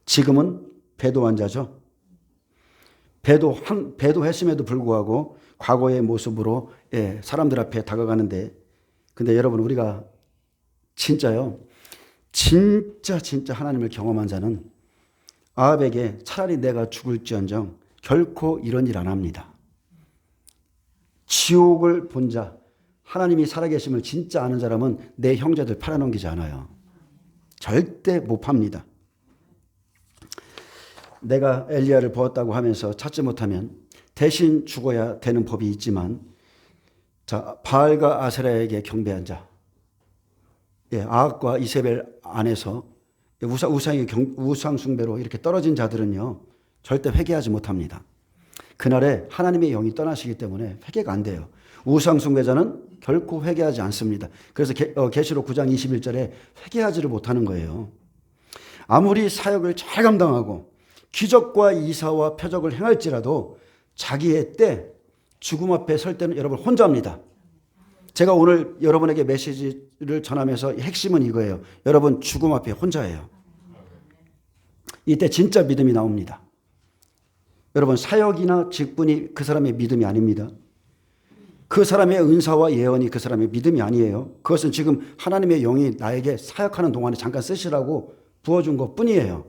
지금은 배도한 자죠. 배도했음에도 불구하고 과거의 모습으로 사람들 앞에 다가가는데, 근데 여러분 우리가 진짜 하나님을 경험한 자는 아합에게 차라리 내가 죽을지언정 결코 이런 일 안 합니다. 지옥을 본 자, 하나님이 살아계심을 진짜 아는 사람은 내 형제들 팔아넘기지 않아요. 절대 못 팝니다. 내가 엘리야를 보았다고 하면서 찾지 못하면 대신 죽어야 되는 법이 있지만, 자, 바알과 아세라에게 경배한 자, 아합과 이세벨 안에서 우상 숭배로 이렇게 떨어진 자들은요 절대 회개하지 못합니다. 그날에 하나님의 영이 떠나시기 때문에 회개가 안 돼요. 우상 숭배자는 결코 회개하지 않습니다. 그래서 계시록 9장 21절에 회개하지를 못하는 거예요. 아무리 사역을 잘 감당하고 기적과 이사와 표적을 행할지라도 자기의 때 죽음 앞에 설 때는 여러분 혼자입니다. 제가 오늘 여러분에게 메시지를 전하면서 핵심은 이거예요. 여러분 죽음 앞에 혼자예요. 이때 진짜 믿음이 나옵니다. 여러분 사역이나 직분이 그 사람의 믿음이 아닙니다. 그 사람의 은사와 예언이 그 사람의 믿음이 아니에요. 그것은 지금 하나님의 영이 나에게 사역하는 동안에 잠깐 쓰시라고 부어준 것뿐이에요.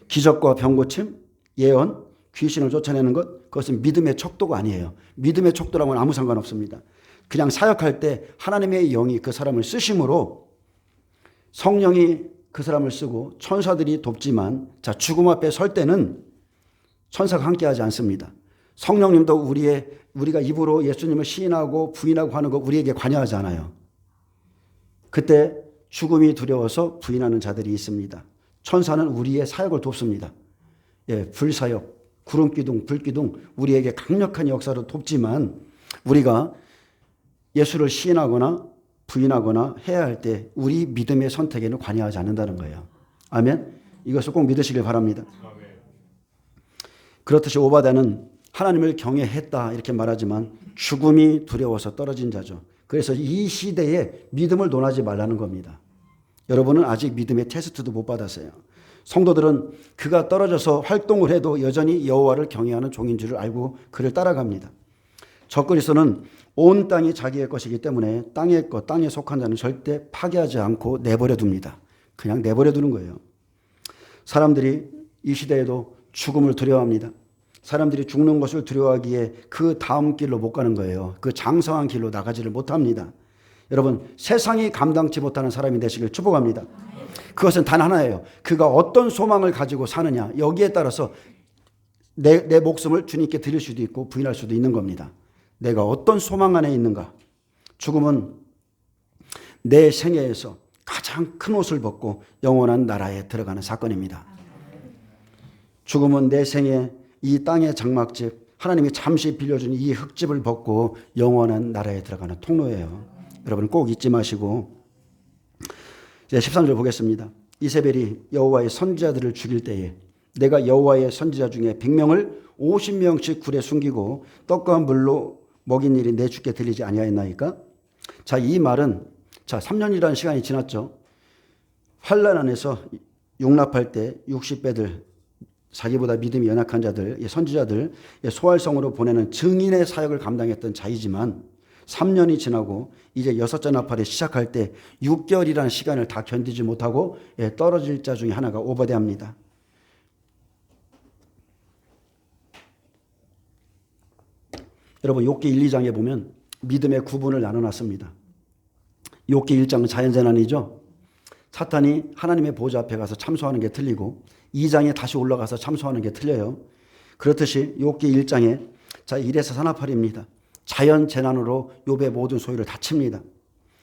기적과 병고침, 예언, 귀신을 쫓아내는 것, 그것은 믿음의 척도가 아니에요. 믿음의 척도랑은 아무 상관없습니다. 그냥 사역할 때 하나님의 영이 그 사람을 쓰심으로 성령이 그 사람을 쓰고 천사들이 돕지만 죽음 앞에 설 때는 천사가 함께하지 않습니다. 성령님도 우리가 입으로 예수님을 시인하고 부인하고 하는 거 우리에게 관여하지 않아요. 그때 죽음이 두려워서 부인하는 자들이 있습니다. 천사는 우리의 사역을 돕습니다. 불사역, 구름기둥, 불기둥 우리에게 강력한 역사로 돕지만 우리가 예수를 시인하거나 부인하거나 해야 할 때 우리 믿음의 선택에는 관여하지 않는다는 거예요. 아멘. 이것을 꼭 믿으시길 바랍니다. 그렇듯이 오바다는 하나님을 경외했다 이렇게 말하지만 죽음이 두려워서 떨어진 자죠. 그래서 이 시대에 믿음을 논하지 말라는 겁니다. 여러분은 아직 믿음의 테스트도 못 받았어요. 성도들은 그가 떨어져서 활동을 해도 여전히 여호와를 경외하는 종인 줄을 알고 그를 따라갑니다. 적그리스도는 온 땅이 자기의 것이기 때문에 땅의 것, 땅에 속한 자는 절대 파괴하지 않고 내버려 둡니다. 그냥 내버려 두는 거예요. 사람들이 이 시대에도 죽음을 두려워합니다. 사람들이 죽는 것을 두려워하기에 그 다음 길로 못 가는 거예요. 그 장성한 길로 나가지를 못합니다. 여러분 세상이 감당치 못하는 사람이 되시길 축복합니다. 그것은 단 하나예요. 그가 어떤 소망을 가지고 사느냐 여기에 따라서 내 목숨을 주님께 드릴 수도 있고 부인할 수도 있는 겁니다. 내가 어떤 소망 안에 있는가. 죽음은 내 생애에서 가장 큰 옷을 벗고 영원한 나라에 들어가는 사건입니다. 죽음은 내 생애 이 땅의 장막집 하나님이 잠시 빌려준 이 흙집을 벗고 영원한 나라에 들어가는 통로예요. 여러분 꼭 잊지 마시고 이제 13절 보겠습니다. 이세벨이 여호와의 선지자들을 죽일 때에 내가 여호와의 선지자 중에 100명을 50명씩 굴에 숨기고 떡과 물로 먹인 일이 내 주께 들리지 아니하였나이까? 이 말은 3년이라는 시간이 지났죠. 환난 안에서 용납할 때 60배들 자기보다 믿음이 연약한 자들, 선지자들 소활성으로 보내는 증인의 사역을 감당했던 자이지만 3년이 지나고 이제 여섯째 나팔이 시작할 때 6개월이라는 시간을 다 견디지 못하고 떨어질 자 중에 하나가 오바댜입니다. 여러분 욥기 1, 2장에 보면 믿음의 구분을 나눠놨습니다. 욥기 1장은 자연재난이죠. 사탄이 하나님의 보좌 앞에 가서 참소하는 게 틀리고 2장에 다시 올라가서 참소하는 게 틀려요. 그렇듯이 욥기 1장에 1에서 사나팔입니다. 자연재난으로 욥의 모든 소유를 다 칩니다.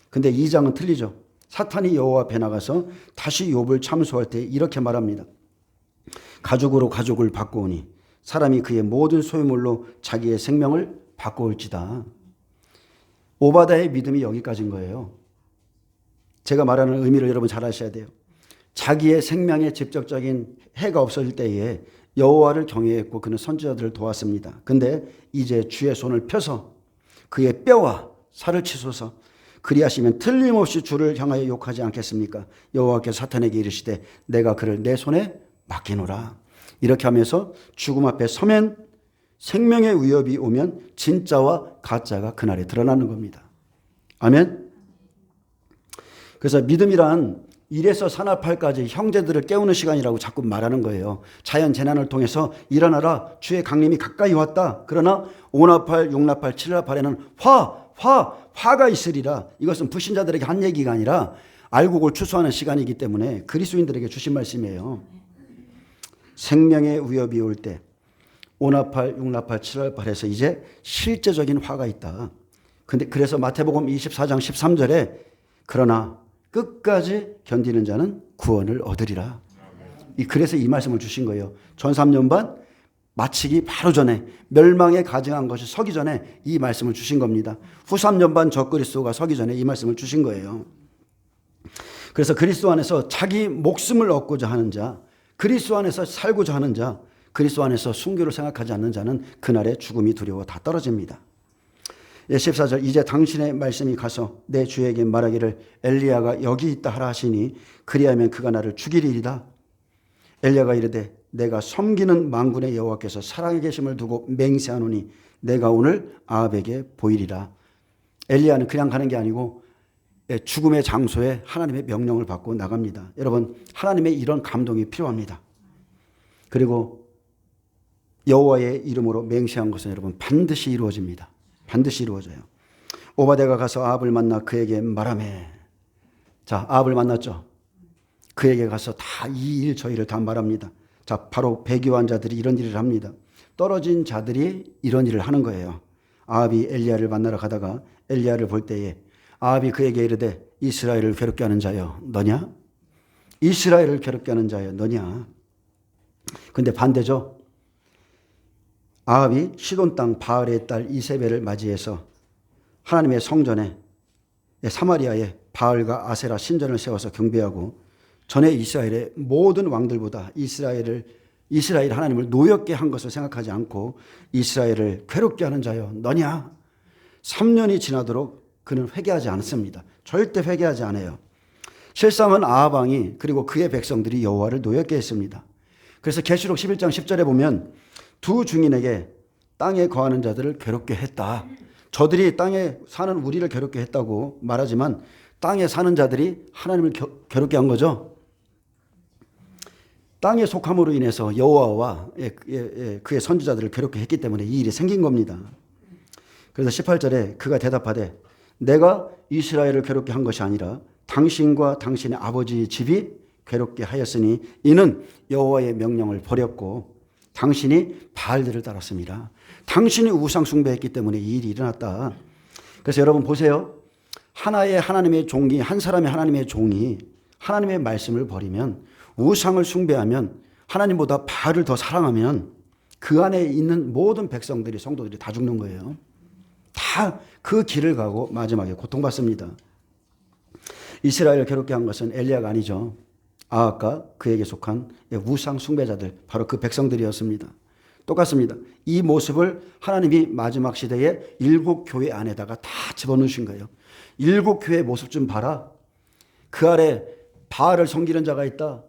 근데 2장은 틀리죠. 사탄이 여호와 앞에 나가서 다시 욥을 참소할 때 이렇게 말합니다. 가죽으로 가죽을 바꾸오니 사람이 그의 모든 소유물로 자기의 생명을 바꿔올지다. 오바다의 믿음이 여기까지인 거예요. 제가 말하는 의미를 여러분 잘 아셔야 돼요. 자기의 생명에 직접적인 해가 없어질 때에 여호와를 경외했고 그는 선지자들을 도왔습니다. 근데 이제 주의 손을 펴서 그의 뼈와 살을 치소서 그리하시면 틀림없이 주를 향하여 욕하지 않겠습니까? 여호와께서 사탄에게 이르시되 내가 그를 내 손에 맡기노라. 이렇게 하면서 죽음 앞에 서면 생명의 위협이 오면 진짜와 가짜가 그날에 드러나는 겁니다. 아멘. 그래서 믿음이란 1에서 사나팔까지 형제들을 깨우는 시간이라고 자꾸 말하는 거예요. 자연재난을 통해서 일어나라 주의 강림이 가까이 왔다. 그러나 5나팔, 6나팔, 7나팔에는 화가 있으리라. 이것은 불신자들에게 한 얘기가 아니라 알곡을 추수하는 시간이기 때문에 그리스도인들에게 주신 말씀이에요. 생명의 위협이 올 때 5나팔, 6나팔, 7나팔에서 이제 실제적인 화가 있다. 근데 그래서 마태복음 24장 13절에 그러나 끝까지 견디는 자는 구원을 얻으리라. 그래서 이 말씀을 주신 거예요. 전 3년 반 마치기 바로 전에 멸망에 가증한 것이 서기 전에 이 말씀을 주신 겁니다. 후 3년 반 적그리스도가 서기 전에 이 말씀을 주신 거예요. 그래서 그리스도 안에서 자기 목숨을 얻고자 하는 자, 그리스도 안에서 살고자 하는 자, 그리스도 안에서 순교를 생각하지 않는 자는 그날의 죽음이 두려워 다 떨어집니다. 14절 이제 당신의 말씀이 가서 내 주에게 말하기를 엘리야가 여기 있다 하라 하시니 그리하면 그가 나를 죽이리이다. 엘리야가 이르되 내가 섬기는 만군의 여호와께서 살아계 계심을 두고 맹세하노니 내가 오늘 아합에게 보이리라. 엘리야는 그냥 가는 게 아니고 죽음의 장소에 하나님의 명령을 받고 나갑니다. 여러분, 하나님의 이런 감동이 필요합니다. 그리고 여호와의 이름으로 맹세한 것은 여러분 반드시 이루어집니다. 반드시 이루어져요. 오바댜가 가서 아합을 만나 그에게 말하매. 자, 아합을 만났죠. 그에게 가서 다 이 일 저 일을 다 말합니다. 자, 바로 배교한 자들이 이런 일을 합니다. 떨어진 자들이 이런 일을 하는 거예요. 아합이 엘리야를 만나러 가다가 엘리야를 볼 때에 아합이 그에게 이르되 이스라엘을 괴롭게 하는 자여 너냐? 이스라엘을 괴롭게 하는 자여 너냐? 근데 반대죠. 아합이 시돈 땅 바알의 딸 이세벨을 맞이해서 하나님의 성전에 사마리아에 바알과 아세라 신전을 세워서 경배하고 전에 이스라엘의 모든 왕들보다 이스라엘 하나님을 노엽게 한 것을 생각하지 않고 이스라엘을 괴롭게 하는 자여 너냐? 3년이 지나도록 그는 회개하지 않습니다. 절대 회개하지 않아요. 실상은 아합 왕이 그리고 그의 백성들이 여호와를 노엽게 했습니다. 그래서 계시록 11장 10절에 보면 두 증인에게 땅에 거하는 자들을 괴롭게 했다. 저들이 땅에 사는 우리를 괴롭게 했다고 말하지만 땅에 사는 자들이 하나님을 괴롭게 한 거죠. 땅에 속함으로 인해서 여호와와 그의 선지자들을 괴롭게 했기 때문에 이 일이 생긴 겁니다. 그래서 18절에 그가 대답하되 내가 이스라엘을 괴롭게 한 것이 아니라 당신과 당신의 아버지 집이 괴롭게 하였으니 이는 여호와의 명령을 버렸고 당신이 바알들을 따랐습니다. 당신이 우상 숭배했기 때문에 이 일이 일어났다. 그래서 여러분 보세요. 하나의 하나님의 종이 한 사람의 하나님의 종이 하나님의 말씀을 버리면 우상을 숭배하면 하나님보다 바알을 더 사랑하면 그 안에 있는 모든 백성들이 성도들이 다 죽는 거예요. 다 그 길을 가고 마지막에 고통받습니다. 이스라엘을 괴롭게 한 것은 엘리야가 아니죠. 아합과 그에게 속한 우상 숭배자들 바로 그 백성들이었습니다. 똑같습니다. 이 모습을 하나님이 마지막 시대에 7교회 안에다가 다 집어넣으신 거예요. 7교회의 모습 좀 봐라. 그 아래 바알을 섬기는 자가 있다.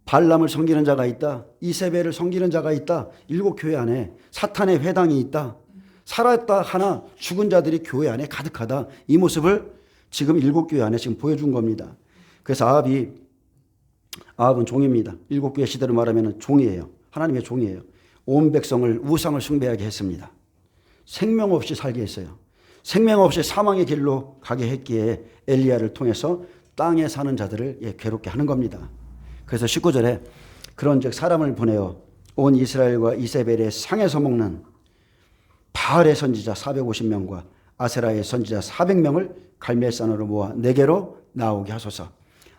발람을 섬기는 자가 있다. 이세벨을 섬기는 자가 있다. 7교회 안에 사탄의 회당이 있다. 살았다 하나 죽은 자들이 교회 안에 가득하다. 이 모습을 지금 7교회 안에 지금 보여준 겁니다. 그래서 아합은 종입니다. 7교회 시대로 말하면 종이에요. 하나님의 종이에요. 온 백성을 우상을 숭배하게 했습니다. 생명 없이 살게 했어요. 생명 없이 사망의 길로 가게 했기에 엘리야를 통해서 땅에 사는 자들을 괴롭게 하는 겁니다. 그래서 19절에 그런즉 사람을 보내어 온 이스라엘과 이세벨의 상에서 먹는 바알의 선지자 450명과 아세라의 선지자 400명을 갈멜산으로 모아 내게로 나오게 하소서.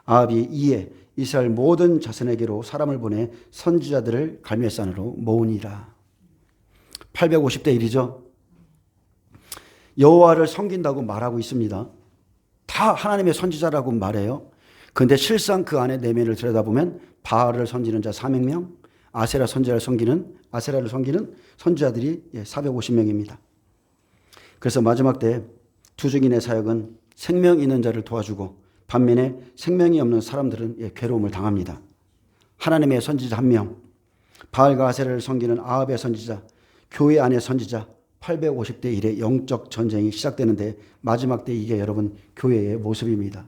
아합이 이에 이스라엘 모든 자손에게로 사람을 보내 선지자들을 갈멜산으로 모으니라. 850대 1이죠. 여호와를 섬긴다고 말하고 있습니다. 다 하나님의 선지자라고 말해요. 그런데 실상 그 안에 내면을 들여다보면 바알을 섬기는 자 400명, 아세라를 섬기는 선지자들이 450명입니다. 그래서 마지막 때 두 증인의 사역은 생명 있는 자를 도와주고 반면에 생명이 없는 사람들은 괴로움을 당합니다. 하나님의 선지자 1명, 바알과 아세라를 섬기는 아합의 선지자, 교회 안의 선지자 850대 1의 영적 전쟁이 시작되는데 마지막 때 이게 여러분 교회의 모습입니다.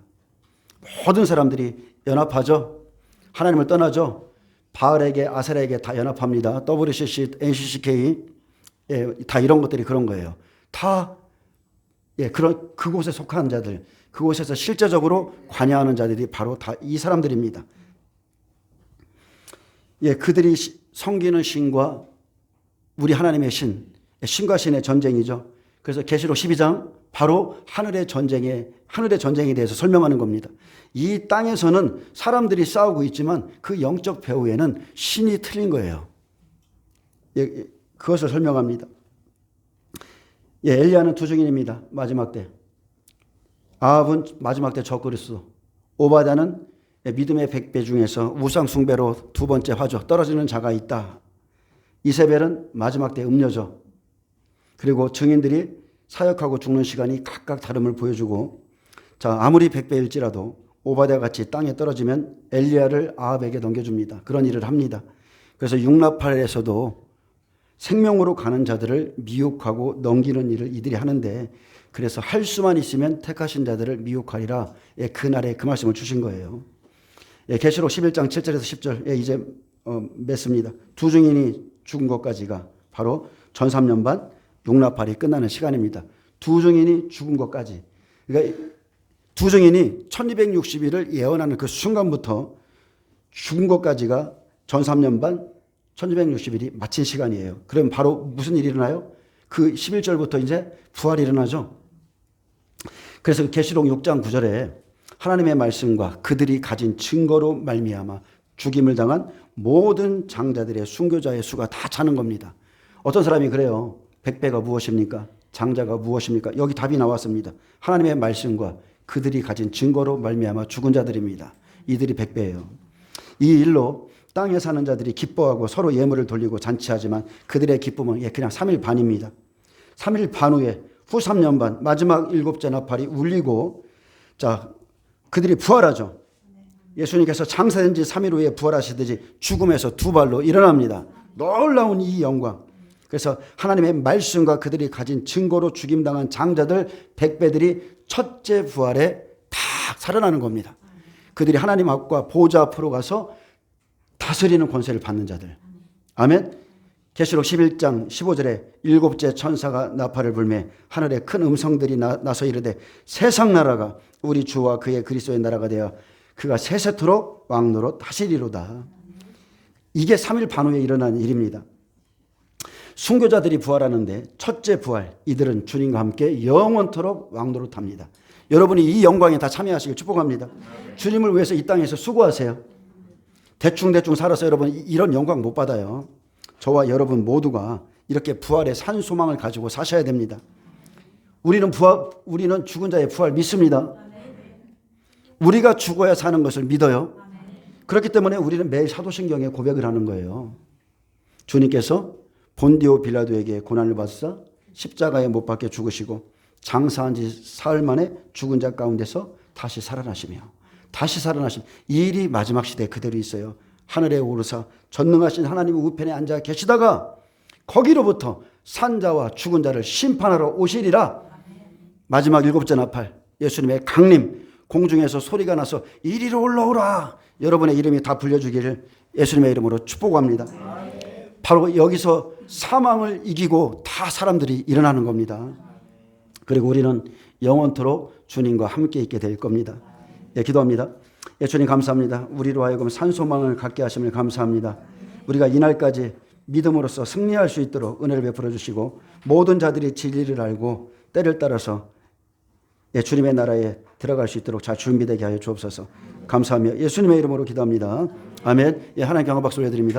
모든 사람들이 연합하죠. 하나님을 떠나죠. 바알에게 아세라에게 다 연합합니다. WCC, NCCK 다 이런 것들이 그런 거예요. 다 그곳에 속한 자들, 그곳에서 실제적으로 관여하는 자들이 바로 다 이 사람들입니다. 그들이 섬기는 신과 우리 하나님의 신과 신의 전쟁이죠. 그래서 계시록 12장 바로 하늘의 전쟁에 대해서 설명하는 겁니다. 이 땅에서는 사람들이 싸우고 있지만 그 영적 배후에는 신이 틀린 거예요. 그것을 설명합니다. 엘리야는 두 증인입니다. 마지막 때. 아합은 마지막 때 적그리스도. 오바댜는 믿음의 100배 중에서 우상 숭배로 두 번째 화죠. 떨어지는 자가 있다. 이세벨은 마지막 때 음녀죠. 그리고 증인들이 사역하고 죽는 시간이 각각 다름을 보여주고, 자, 아무리 100배일지라도 오바댜 같이 땅에 떨어지면 엘리야를 아합에게 넘겨줍니다. 그런 일을 합니다. 그래서 육라팔에서도 생명으로 가는 자들을 미혹하고 넘기는 일을 이들이 하는데, 그래서 할 수만 있으면 택하신 자들을 미혹하리라. 예, 그날에 그 말씀을 주신 거예요. 예, 계시록 11장 7절에서 10절. 예, 이제 맺습니다. 두 증인이 죽은 것까지가 바로 전3년 반 육라팔이 끝나는 시간입니다. 두 증인이 죽은 것까지. 그러니까 두 증인이 1260일을 예언하는 그 순간부터 죽은 것까지가 전3년 반 1260일이 마친 시간이에요. 그럼 바로 무슨 일이 일어나요? 그 11절부터 이제 부활이 일어나죠. 그래서 계시록 6장 9절에 하나님의 말씀과 그들이 가진 증거로 말미암아 죽임을 당한 모든 장자들의 순교자의 수가 다 차는 겁니다. 어떤 사람이 그래요. 100배가 무엇입니까? 장자가 무엇입니까? 여기 답이 나왔습니다. 하나님의 말씀과 그들이 가진 증거로 말미암아 죽은 자들입니다. 이들이 100배예요. 이 일로 땅에 사는 자들이 기뻐하고 서로 예물을 돌리고 잔치하지만 그들의 기쁨은 그냥 3일 반입니다. 3일 반 후에 후 3년 반 마지막 7째 나팔이 울리고, 자, 그들이 부활하죠. 예수님께서 장사된 지 3일 후에 부활하시듯이 죽음에서 두 발로 일어납니다. 놀라운 이 영광. 그래서 하나님의 말씀과 그들이 가진 증거로 죽임당한 장자들 100배들이 첫째 부활에 다 살아나는 겁니다. 그들이 하나님 앞과 보좌 앞으로 가서 다스리는 권세를 받는 자들. 아멘. 계시록 11장 15절에 7째 천사가 나팔을 불매 하늘에 큰 음성들이 나서 이르되 세상 나라가 우리 주와 그의 그리스도의 나라가 되어 그가 세세토록 왕노로 다스리로다. 이게 3일 반 후에 일어난 일입니다. 순교자들이 부활하는데 첫째 부활, 이들은 주님과 함께 영원토록 왕노릇합니다. 여러분이 이 영광에 다 참여하시길 축복합니다. 주님을 위해서 이 땅에서 수고하세요. 대충 살아서 여러분 이런 영광 못 받아요. 저와 여러분 모두가 이렇게 부활의 산 소망을 가지고 사셔야 됩니다. 우리는 죽은 자의 부활 믿습니다. 우리가 죽어야 사는 것을 믿어요. 그렇기 때문에 우리는 매일 사도신경에 고백을 하는 거예요. 주님께서 본디오 빌라도에게 고난을 받으사 십자가에 못 박혀 죽으시고 장사한 지 사흘 만에 죽은 자 가운데서 다시 살아나시며 이 일이 마지막 시대에 그대로 있어요. 하늘에 오르사 전능하신 하나님의 우편에 앉아 계시다가 거기로부터 산자와 죽은 자를 심판하러 오시리라. 마지막 7째 나팔 예수님의 강림, 공중에서 소리가 나서 이리로 올라오라. 여러분의 이름이 다 불려주기를 예수님의 이름으로 축복합니다. 바로 여기서 사망을 이기고 다 사람들이 일어나는 겁니다. 그리고 우리는 영원토록 주님과 함께 있게 될 겁니다. 예, 기도합니다. 예, 주님 감사합니다. 우리로 하여금 산소망을 갖게 하심을 감사합니다. 우리가 이날까지 믿음으로써 승리할 수 있도록 은혜를 베풀어 주시고 모든 자들이 진리를 알고 때를 따라서 예, 주님의 나라에 들어갈 수 있도록 잘 준비되게 하여 주옵소서. 감사하며 예수님의 이름으로 기도합니다. 아멘. 예, 하나님께 영광 박수 올려드립니다.